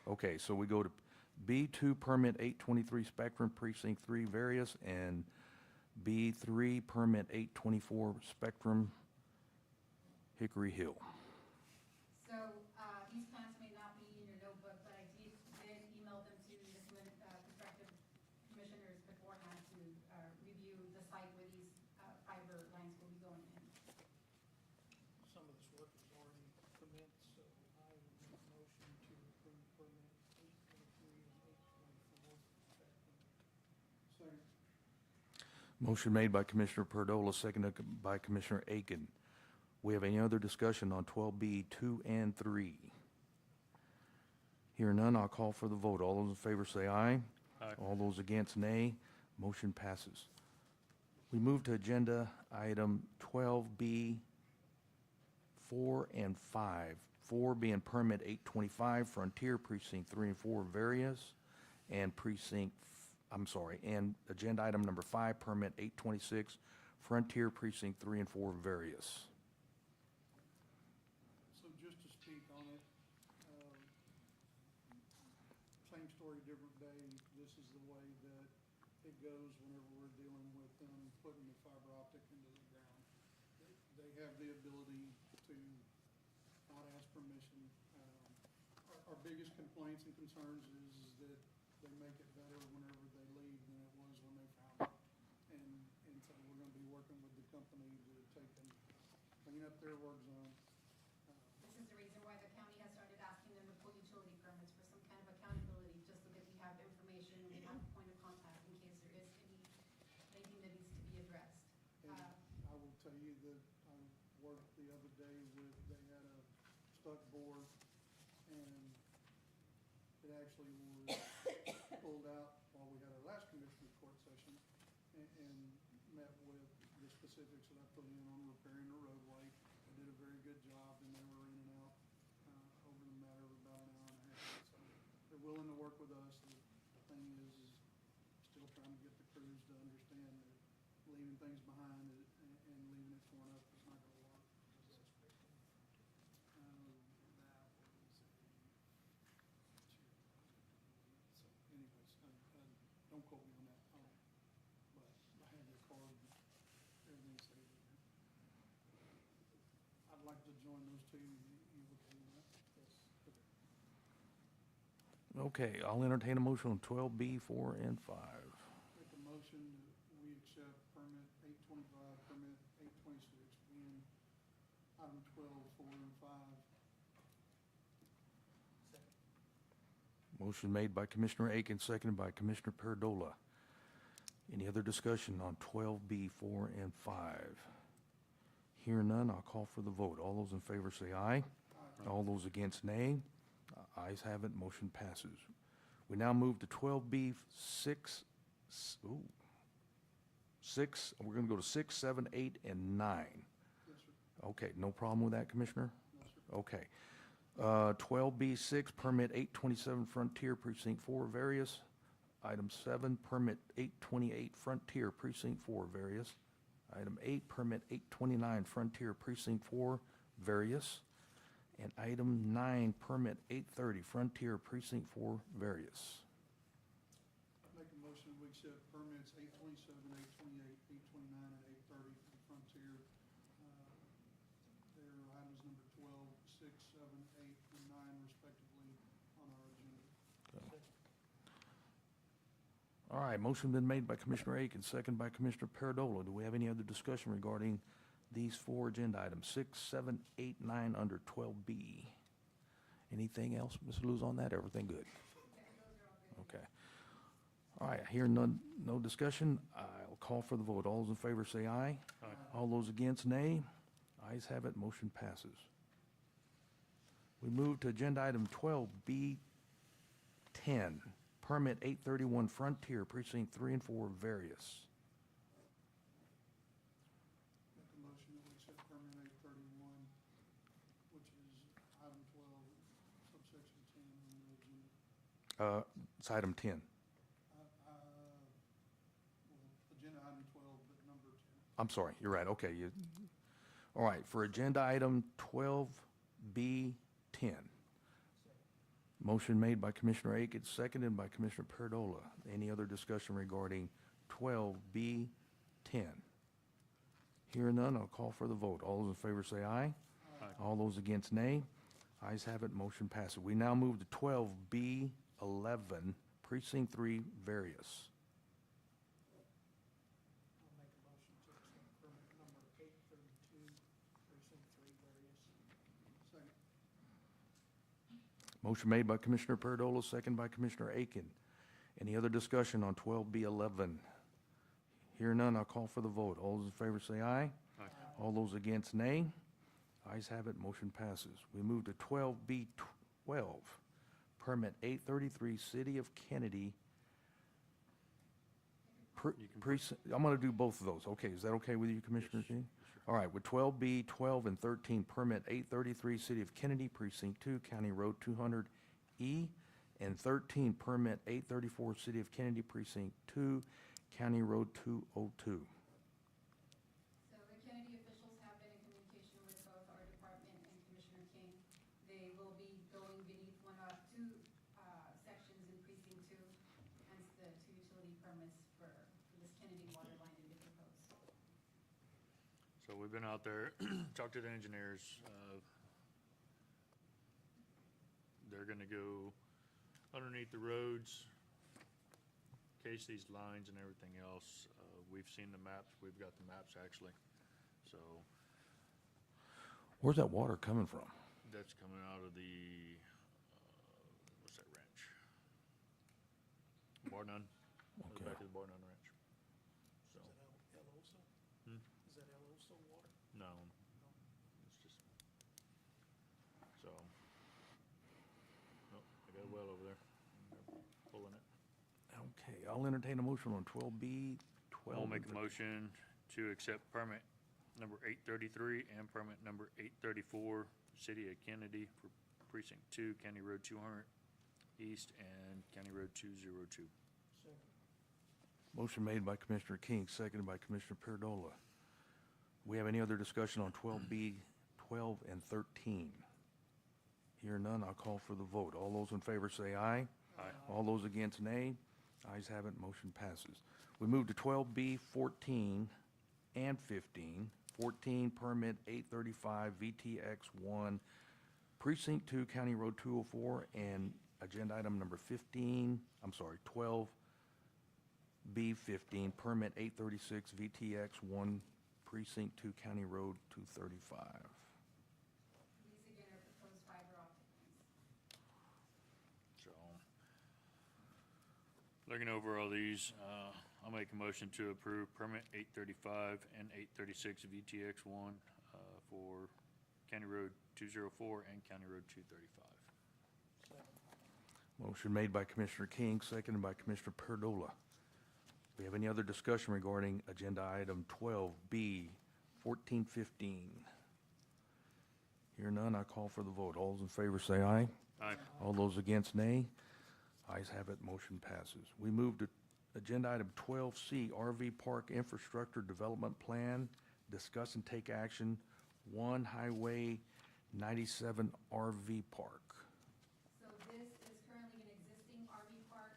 Okay, so we go to B2, permit 823 Spectrum, Precinct 3, various, and B3, permit 824 Spectrum, Hickory Hill. So these plans may not be in your notebook, but I did Motion made by Commissioner Perdola, seconded by Commissioner Aiken. We have any other discussion on 12B 2 and 3? Hearing none, I'll call for the vote. All those in favor say aye. Aye. All those against, nay. Motion passes. We move to agenda item 12B 4 and 5. 4 being permit 825 Frontier Precinct 3 and 4 various, and and agenda item number 5, permit 826 Frontier Precinct 3 and 4 various. So just to speak on it, same story, different day. This is the way that it goes whenever we're dealing with them putting the fiber optic into the ground. They have the ability to not ask permission. Our biggest complaints and concerns is that they make it better whenever they leave than it was when they found it. And so we're gonna be working with the company to take and clean up their work zone. This is the reason why the county has started asking them to pull utility permits for some kind of accountability, just so that we have information, we have a point of contact in case there is anything that needs to be addressed. And I will tell you that I worked the other day with, they had a stuck board, and it actually was pulled out while we had our last commissioner court session, and met with the specifics that I put in on repairing the roadway. They did a very good job, and they were in and out over the matter of about an hour and a half. So they're willing to work with us. The thing is still trying to get the crews to understand that leaving things behind and leaving it torn up is not gonna work. So anyways, don't quote me on that, but I had their card, everything saved in there. I'd like to join those two, you okay with that? Yes. Okay. Okay, I'll entertain a motion on 12B 4 and 5. Make a motion that we accept permit 825, permit 826, being item 12, 4, and 5. Motion made by Commissioner Aiken, seconded by Commissioner Perdola. Any other discussion on 12B 4 and 5? Hearing none, I'll call for the vote. All those in favor say aye. All those against, nay. Ayes have it, motion passes. We now move to 12B 6, we're going to go to 6, 7, 8, and 9. Yes, sir. Okay, no problem with that, Commissioner? No, sir. Okay. 12B6, permit 827 Frontier Precinct 4 various. Item 7, permit 828 Frontier Precinct 4 various. Item 8, permit 829 Frontier Precinct 4 various. And item 9, permit 830 Frontier Precinct 4 various. Make a motion, we accept permits 827, 828, 829, and 830 from Frontier. They're items number 12, 6, 7, 8, and 9 respectively on our agenda. All right, motion been made by Commissioner Aiken, second by Commissioner Perdola. Do we have any other discussion regarding these 4 agenda items, 6, 7, 8, 9 under 12B? Anything else, Ms. Luz, on that? Everything good? Okay. All right, hearing none, no discussion, I'll call for the vote. All those in favor say aye. Aye. All those against, nay. Ayes have it, motion passes. We move to agenda item 12B 10, permit 831 Frontier Precinct 3 and 4 various. Make a motion that we accept permit 831, which is item 12, subsection 10 on the agenda. It's item 10. Agenda item 12, but number 10. I'm sorry, you're right, okay. All right, for agenda item 12B 10. Motion made by Commissioner Aiken, seconded by Commissioner Perdola. Any other discussion regarding 12B 10? Hearing none, I'll call for the vote. All those in favor say aye. Aye. All those against, nay. Ayes have it, motion passes. We now move to 12B 11, Precinct 3 various. I'll make a motion to accept permit number 832, precinct 3 various. Second. Motion made by Commissioner Perdola, second by Commissioner Aiken. Any other discussion on 12B 11? Hearing none, I'll call for the vote. All those in favor say aye. Aye. All those against, nay. Ayes have it, motion passes. We move to 12B12, permit 833, City of Kennedy. Precinct, I'm going to do both of those. Okay, is that okay with you, Commissioner King? All right, with 12B, 12, and 13, permit 833, City of Kennedy, Precinct 2, County Road 200E, and 13, permit 834, City of Kennedy, Precinct 2, County Road 202. So the Kennedy officials have been in communication with both our department and Commissioner King. They will be going beneath two sections in precinct 2, hence the 2 utility permits for this Kennedy water line to be proposed. So we've been out there, talked to the engineers. They're gonna go underneath the roads, case these lines and everything else. We've seen the maps, we've got the maps actually. So Where's that water coming from? that's coming out of the, what's that ranch? Bar None. Okay. Back to the Bar None Ranch. So, El Oso? Hmm? Is that El Oso water? no, it's just, so. Nope, I got a well over there. They're pulling it. Okay, I'll entertain a motion on 12B, 12. I'll make and a motion to accept permit number 833 and permit number 834, City of Kennedy for Precinct 2, County Road 200 East and County Road 202. Motion made by Commissioner King, seconded by Commissioner Perdola. We have any other discussion on 12B, 12, and 13? Hear none, I'll call for the vote. All those in favor say aye. Aye. All those against, nay. Ayes have it, motion passes. We move to 12B, 14, and 15. 14, permit 835 VTX1, Precinct 2, County Road 204, and agenda item number 15, 12B15, permit 836 VTX1, Precinct 2, County Road 235. These again are proposed fiber optic lines. So, looking over all these, I'll make a motion to approve permit 835 and 836 VTX1 for County Road 204 and County Road 235. Motion made by Commissioner King, seconded by Commissioner Perdola. We have any other discussion regarding agenda item 12B, 14, 15? Hear none, I call for the vote. All those in favor say aye. Aye. All those against, nay. Ayes have it, motion passes. We move to agenda item 12C, RV Park Infrastructure Development Plan. Discuss and take action, 1 Highway 97 RV Park. So this is currently an existing RV park.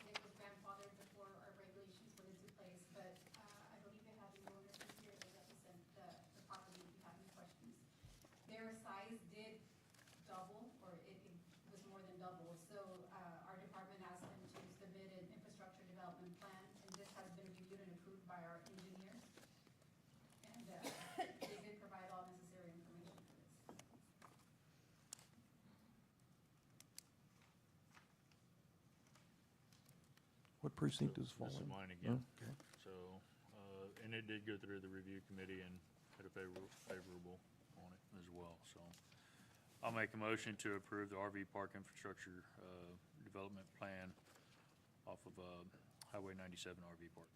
It was grandfathered before our regulations went into place, but I believe they have the owners here that represent the property if you have any questions. Their size did double, or it was more than double. So our department asked them to submit an infrastructure development plan, and this has been reviewed and approved by our engineers. And they did provide all necessary information for this. What precinct does it fall This is in? mine again. Okay. So, and it did go through the review committee and had a favorable on it as well, so. I'll make a motion to approve the RV park infrastructure, development plan off of, Highway 97 RV park.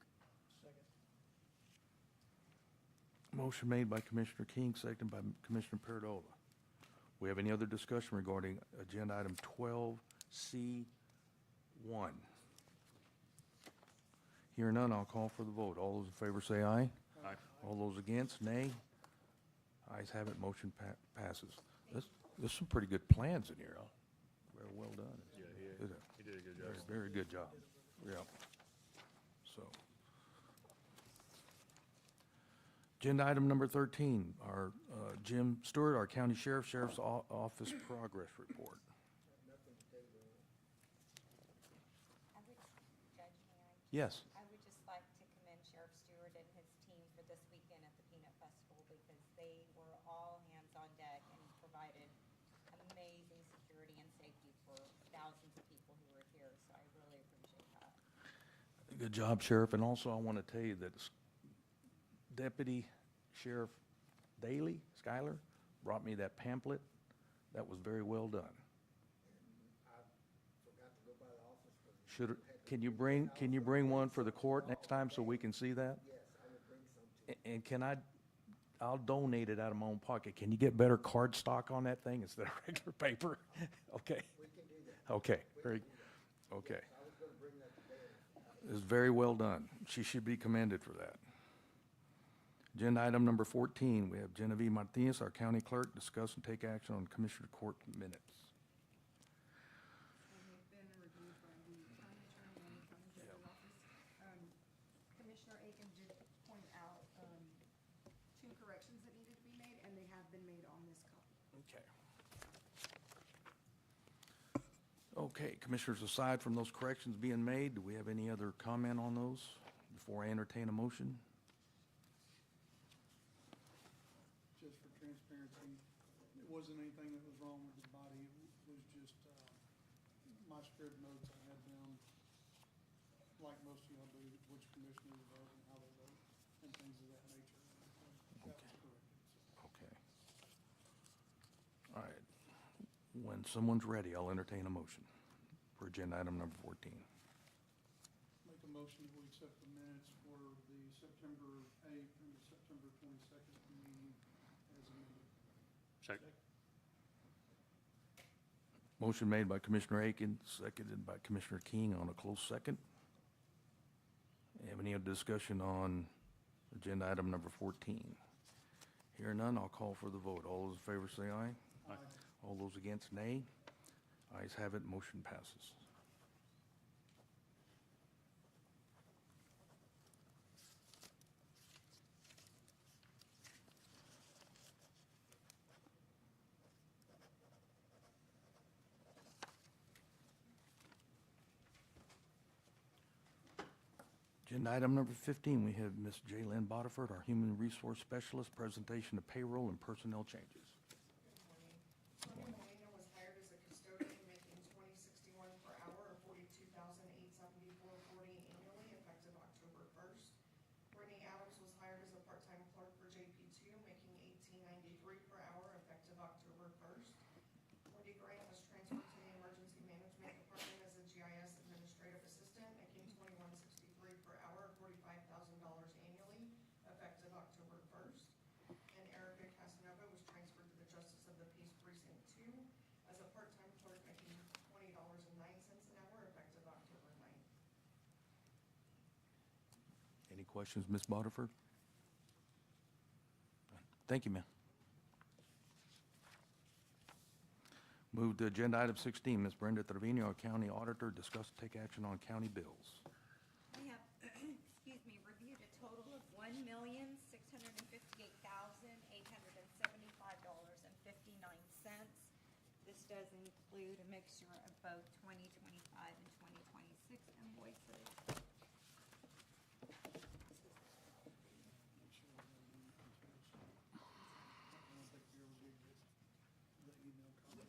Motion made by Commissioner King, seconded by Commissioner Perdola. We have any other discussion regarding agenda item 12C1? Hearing none, I'll call for the vote. All those in favor say aye. Aye. All those against, nay. Ayes have it, motion passes. There's some pretty good plans in here, huh? Very well done. Yeah, Is it? he did a good job. Very good job. Yeah. So. Agenda item number 13, our Jim Stewart, our County Sheriff's Office Progress Report. I would, Judge, may I? Yes. I would just like to commend Sheriff Stewart and his team for this weekend at the Peanut Festival because they were all hands on deck and provided amazing security and safety for thousands of people who were here, so I really appreciate that. Good job, Sheriff. And also, I want to tell you that Deputy Sheriff Daly, Schuyler, brought me that pamphlet. That was very well done. I forgot to go by the office because. Should, can you bring one for the court next time so we can see that? Yes, I will bring some to. And can I'll donate it out of my own pocket. Can you get better card stock on that thing instead of regular paper? Okay, We can do that. okay, very, okay. I was gonna bring that today. It was very well done. She should be commended for that. Agenda item number 14, we have Genevieve Martinez, our county clerk, discuss and take action on Commissioner Court minutes. And they've been reviewed by the county attorney and the county judge's office. Commissioner Aiken did point out, 2 corrections that needed to be made, and they have been made on this copy. Okay. Okay, Commissioners, aside from those corrections being made, do we have any other comment on those before I entertain a motion? Just for transparency, it wasn't anything that was wrong with the body, it was just, my script notes I had down, like most of y'all do, which commissioners vote and how they vote, and things of that nature. That was corrected, so. Okay. All right. When someone's ready, I'll entertain a motion for agenda item number 14. Make a motion to accept the minutes for the September 8th and the September 22nd meeting as amended. Second. Motion made by Commissioner Aiken, seconded by Commissioner King on a close second. Have any other discussion on agenda item number 14? Hear none, I'll call for the vote. All those in favor say aye. Aye. All those against, nay. Ayes have it, motion passes. Agenda item number 15, we have Ms. Jaylynn Bodiford, our Human Resource Specialist, presentation of payroll and personnel changes. Sonia Molina was hired as a custodian, making $20.61 per hour, or $42,874.40 annually, effective October 1st. Brittany Adams was hired as a part-time clerk for JP2, making $18.93 per hour, effective October 1st. Wendy Grant was transferred to the Emergency Management Department as a GIS administrative assistant, making $21.63 per hour, $45,000 annually, effective October 1st. And Erica Casanova was transferred to the Justice of the Peace Precinct 2 as a part-time clerk, making $20.09 an hour, effective October 9th. Any questions, Ms. Bodiford? Thank you, ma'am. Move to agenda item 16, Ms. Brenda Trevino, our county auditor, discuss and take action on county bills. I have, excuse me, reviewed a total of $1,658,875.59. This does include a mixture of both 2025 and 2026 invoices.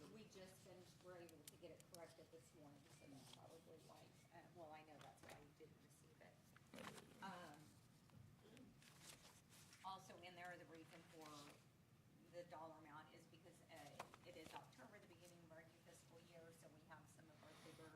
We just finished, we're able to get it corrected this morning, so that's probably why, well, I know that's why you didn't receive it. Also in there, the reason for the dollar amount is because it is October, the beginning of our new fiscal year, so we have some of our bigger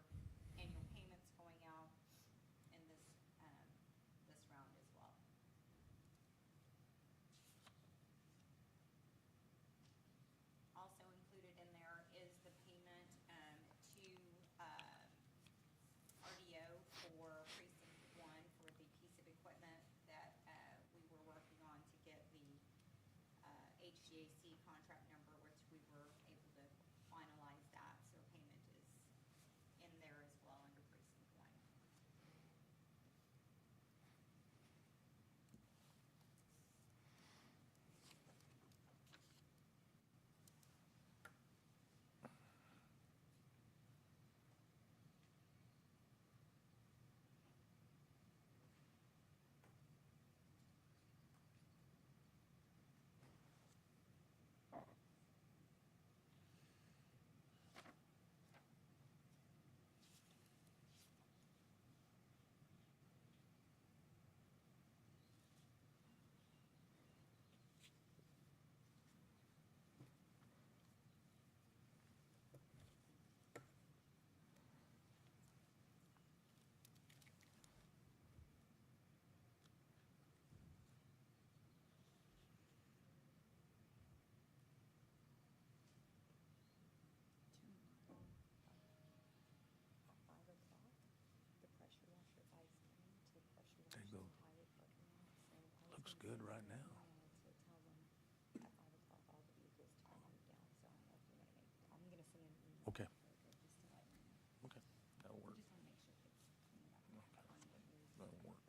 good right now. To tell them at 5 o'clock all the vehicles to be moved down, so I don't know if you want to make, I'm gonna send an email. Okay. Just to let you know. Okay, that'll work. We just want to make sure it's, you know, Okay. on the news. That'll work.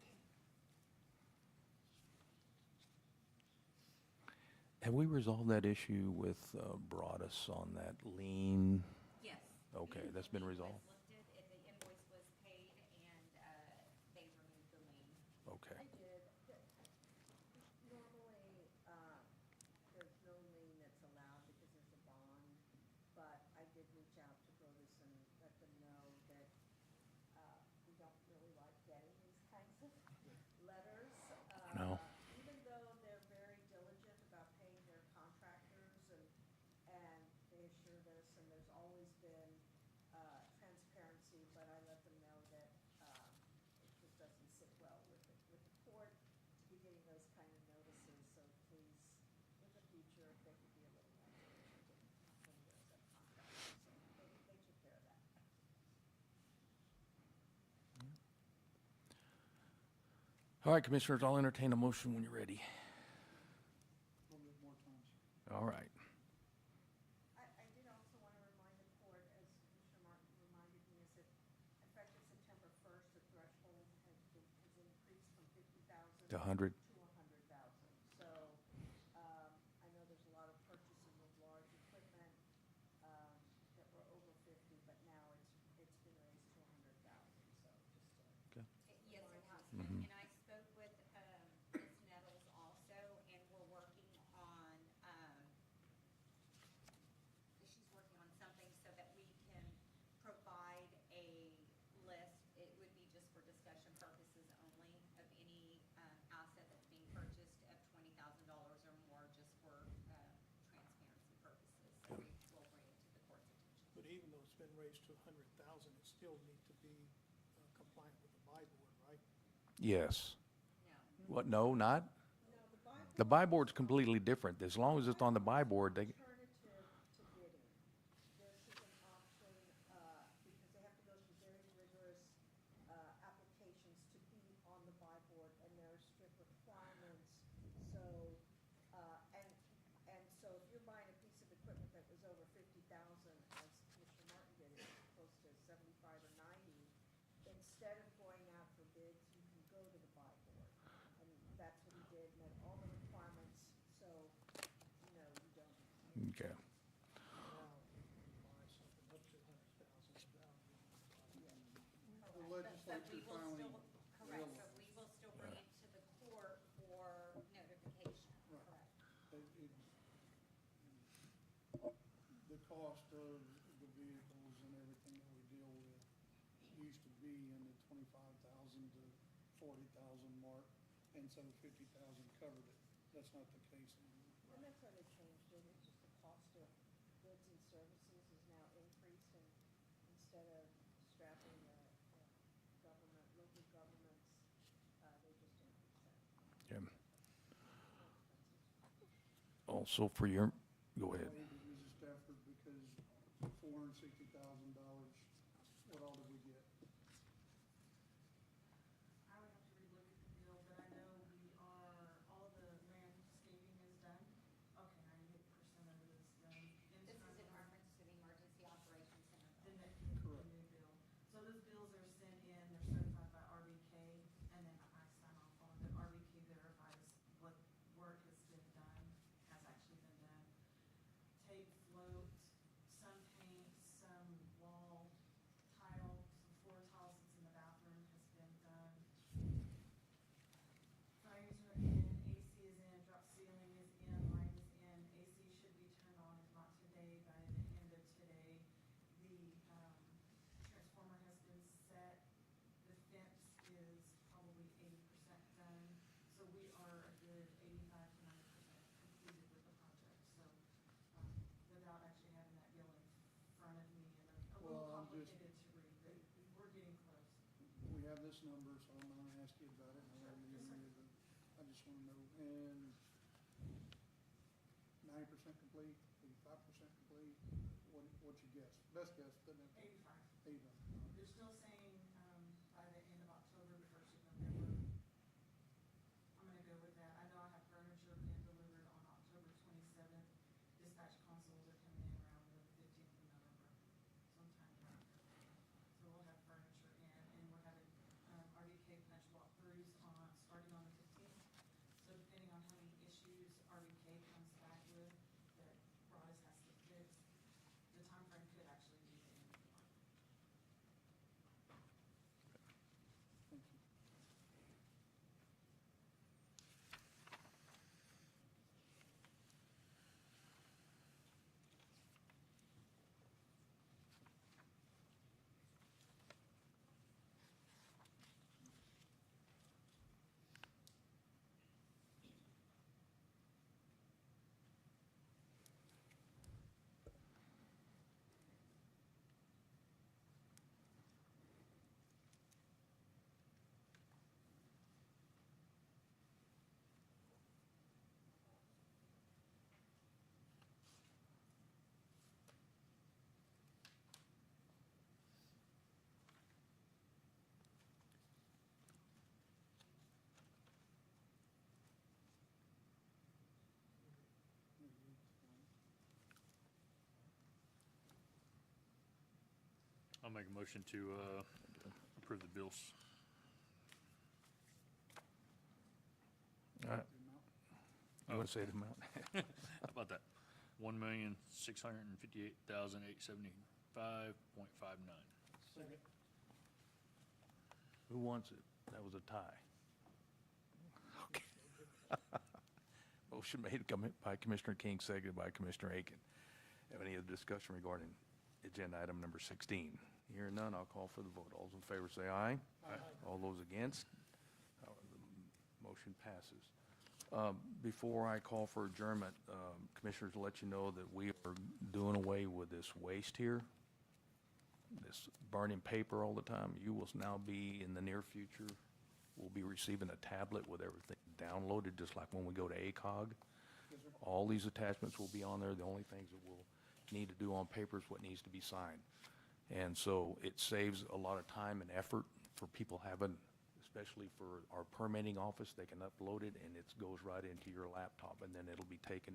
Have we resolved that issue with Broadus on that lien? Yes. Okay, that's been resolved? The invoice was paid and they removed the lien. Okay. I did. Normally, there's no lien that's allowed because there's a bond, but I did reach out to Broadus and let them know that we don't really like getting these kinds of letters. No. Even though they're very diligent about paying their contractors and they assured us, and there's always been transparency, but I let them know that it just doesn't sit well with the court to be getting those kind of notices, so please, in the future, if they could be a little more diligent when there's a contract. So they took care of that. All right, Commissioners, I'll entertain a motion when you're ready. A little bit more time, sir. All right. I did also want to remind the court, as Commissioner Martin reminded me, is that effective September 1st, the threshold has increased from 50,000 To 100. to 100,000. So I know there's a lot of purchasing of large equipment that were over 50, but now it's been raised to 100,000. So just to Yes, it has Mhm. been, and I spoke with Ms. Nettles also, and we're working on, she's working on something so that we can provide a list. It would be just for discussion purposes only of any asset that's being purchased of $20,000 or more, just for transparency purposes. So we will bring it to the court's attention. But even though it's been raised to 100,000, it still need to be compliant with the buy board, right? Yes. No. What, no, not? The buy board's completely different. As long as it's on the buy board, they, alternative to bidding. This is an option, because they have to go through very rigorous applications to be on the buy board, and there are strict requirements. So, and so if you're buying a piece of equipment that was over 50,000, as Commissioner Martin did, it was close to 75 or 90, instead of going out for bids, you can go to the buy board. And that's what he did, met all the requirements, so, you know, you don't. okay. Now, you can buy something up to 100,000 without being Correct. the But legislature we will finally. still, correct, but we will still bring it to the court for notification, Right. correct? The cost of the vehicles and everything that we deal with used to be in the 25,000 to 40,000 mark, and so 50,000 covered it. That's not the case anymore. And that's why they changed it, it's just the cost of goods and services is now increased, and instead of strapping the government, local governments, they just increase that. Okay. Also for your, go ahead. Mrs. Stafford, because $460,000, what all did we get? I would have to relook at the bill, but I know we are, all the landscaping is done. Okay, 98% of it is done. This is in reference to the Emergency Operations Center. The bill. new bill. So those bills are sent in, they're certified by RBK, and then I sign off on them. RBK verifies what work has been done, has actually been done. Tape, float, some paint, some wall tile, some floor tiles that's in the bathroom has been done. Fires are in, AC is in, drop ceiling is in, light is in. AC should be turned on, if not today, by the end of today. The transformer has been set. The fence is probably 80% done. So we are a good 85 to 90% completed with the project. So without actually having that bill in front of me, and a little Well, I'm just- complicated to read, but we're getting close. We have this number, so I'm gonna ask you about it, and I haven't even read it. I just wanna know, and 90% complete, 85% complete, what's your guess? Best guess, doesn't have to. 85. 85. They're still saying by the end of October, the 1st of November. I'm gonna go with that. I know I I'll make a motion to approve the bills. All right. You want to say the amount? How about that? $1,658,875.59. Second. Who wants it? That was a tie. Okay. Motion made by Commissioner King, seconded by Commissioner Aiken. Have any other discussion regarding agenda item number 16? Hearing none, I'll call for the vote. All those in favor say aye. Aye. All those against? The motion passes. Before I call for adjournment, Commissioners, to let you know that we are doing away with this waste here, this burning paper all the time. You will now be, in the near future, we'll be receiving a tablet with everything downloaded, just like when we go to ACOG. All these attachments will be on there. The only things that we'll need to do on paper is what needs to be signed. And so it saves a lot of time and effort for people having, especially for our permitting office, they can upload it and it goes right into your laptop, and then it'll be taken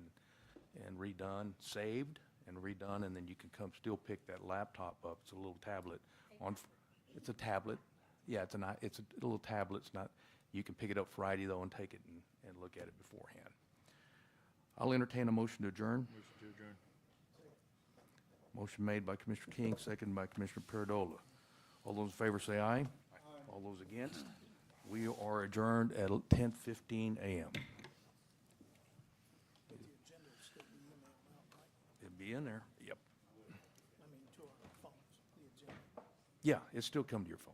and redone, saved and redone, and then you can come still pick that laptop up. It's a little tablet on, it's a tablet. Yeah, it's a little tablet. It's not, you can pick it up Friday though and take it and look at it beforehand. I'll entertain a motion to adjourn. Motion to adjourn. Motion made by Commissioner King, seconded by Commissioner Paradola. All those in favor say aye. Aye. All those against? We are adjourned at 10:15 a.m. It'll be in there, yep. I mean, to our phones, the agenda. Yeah, it's still come to your phone.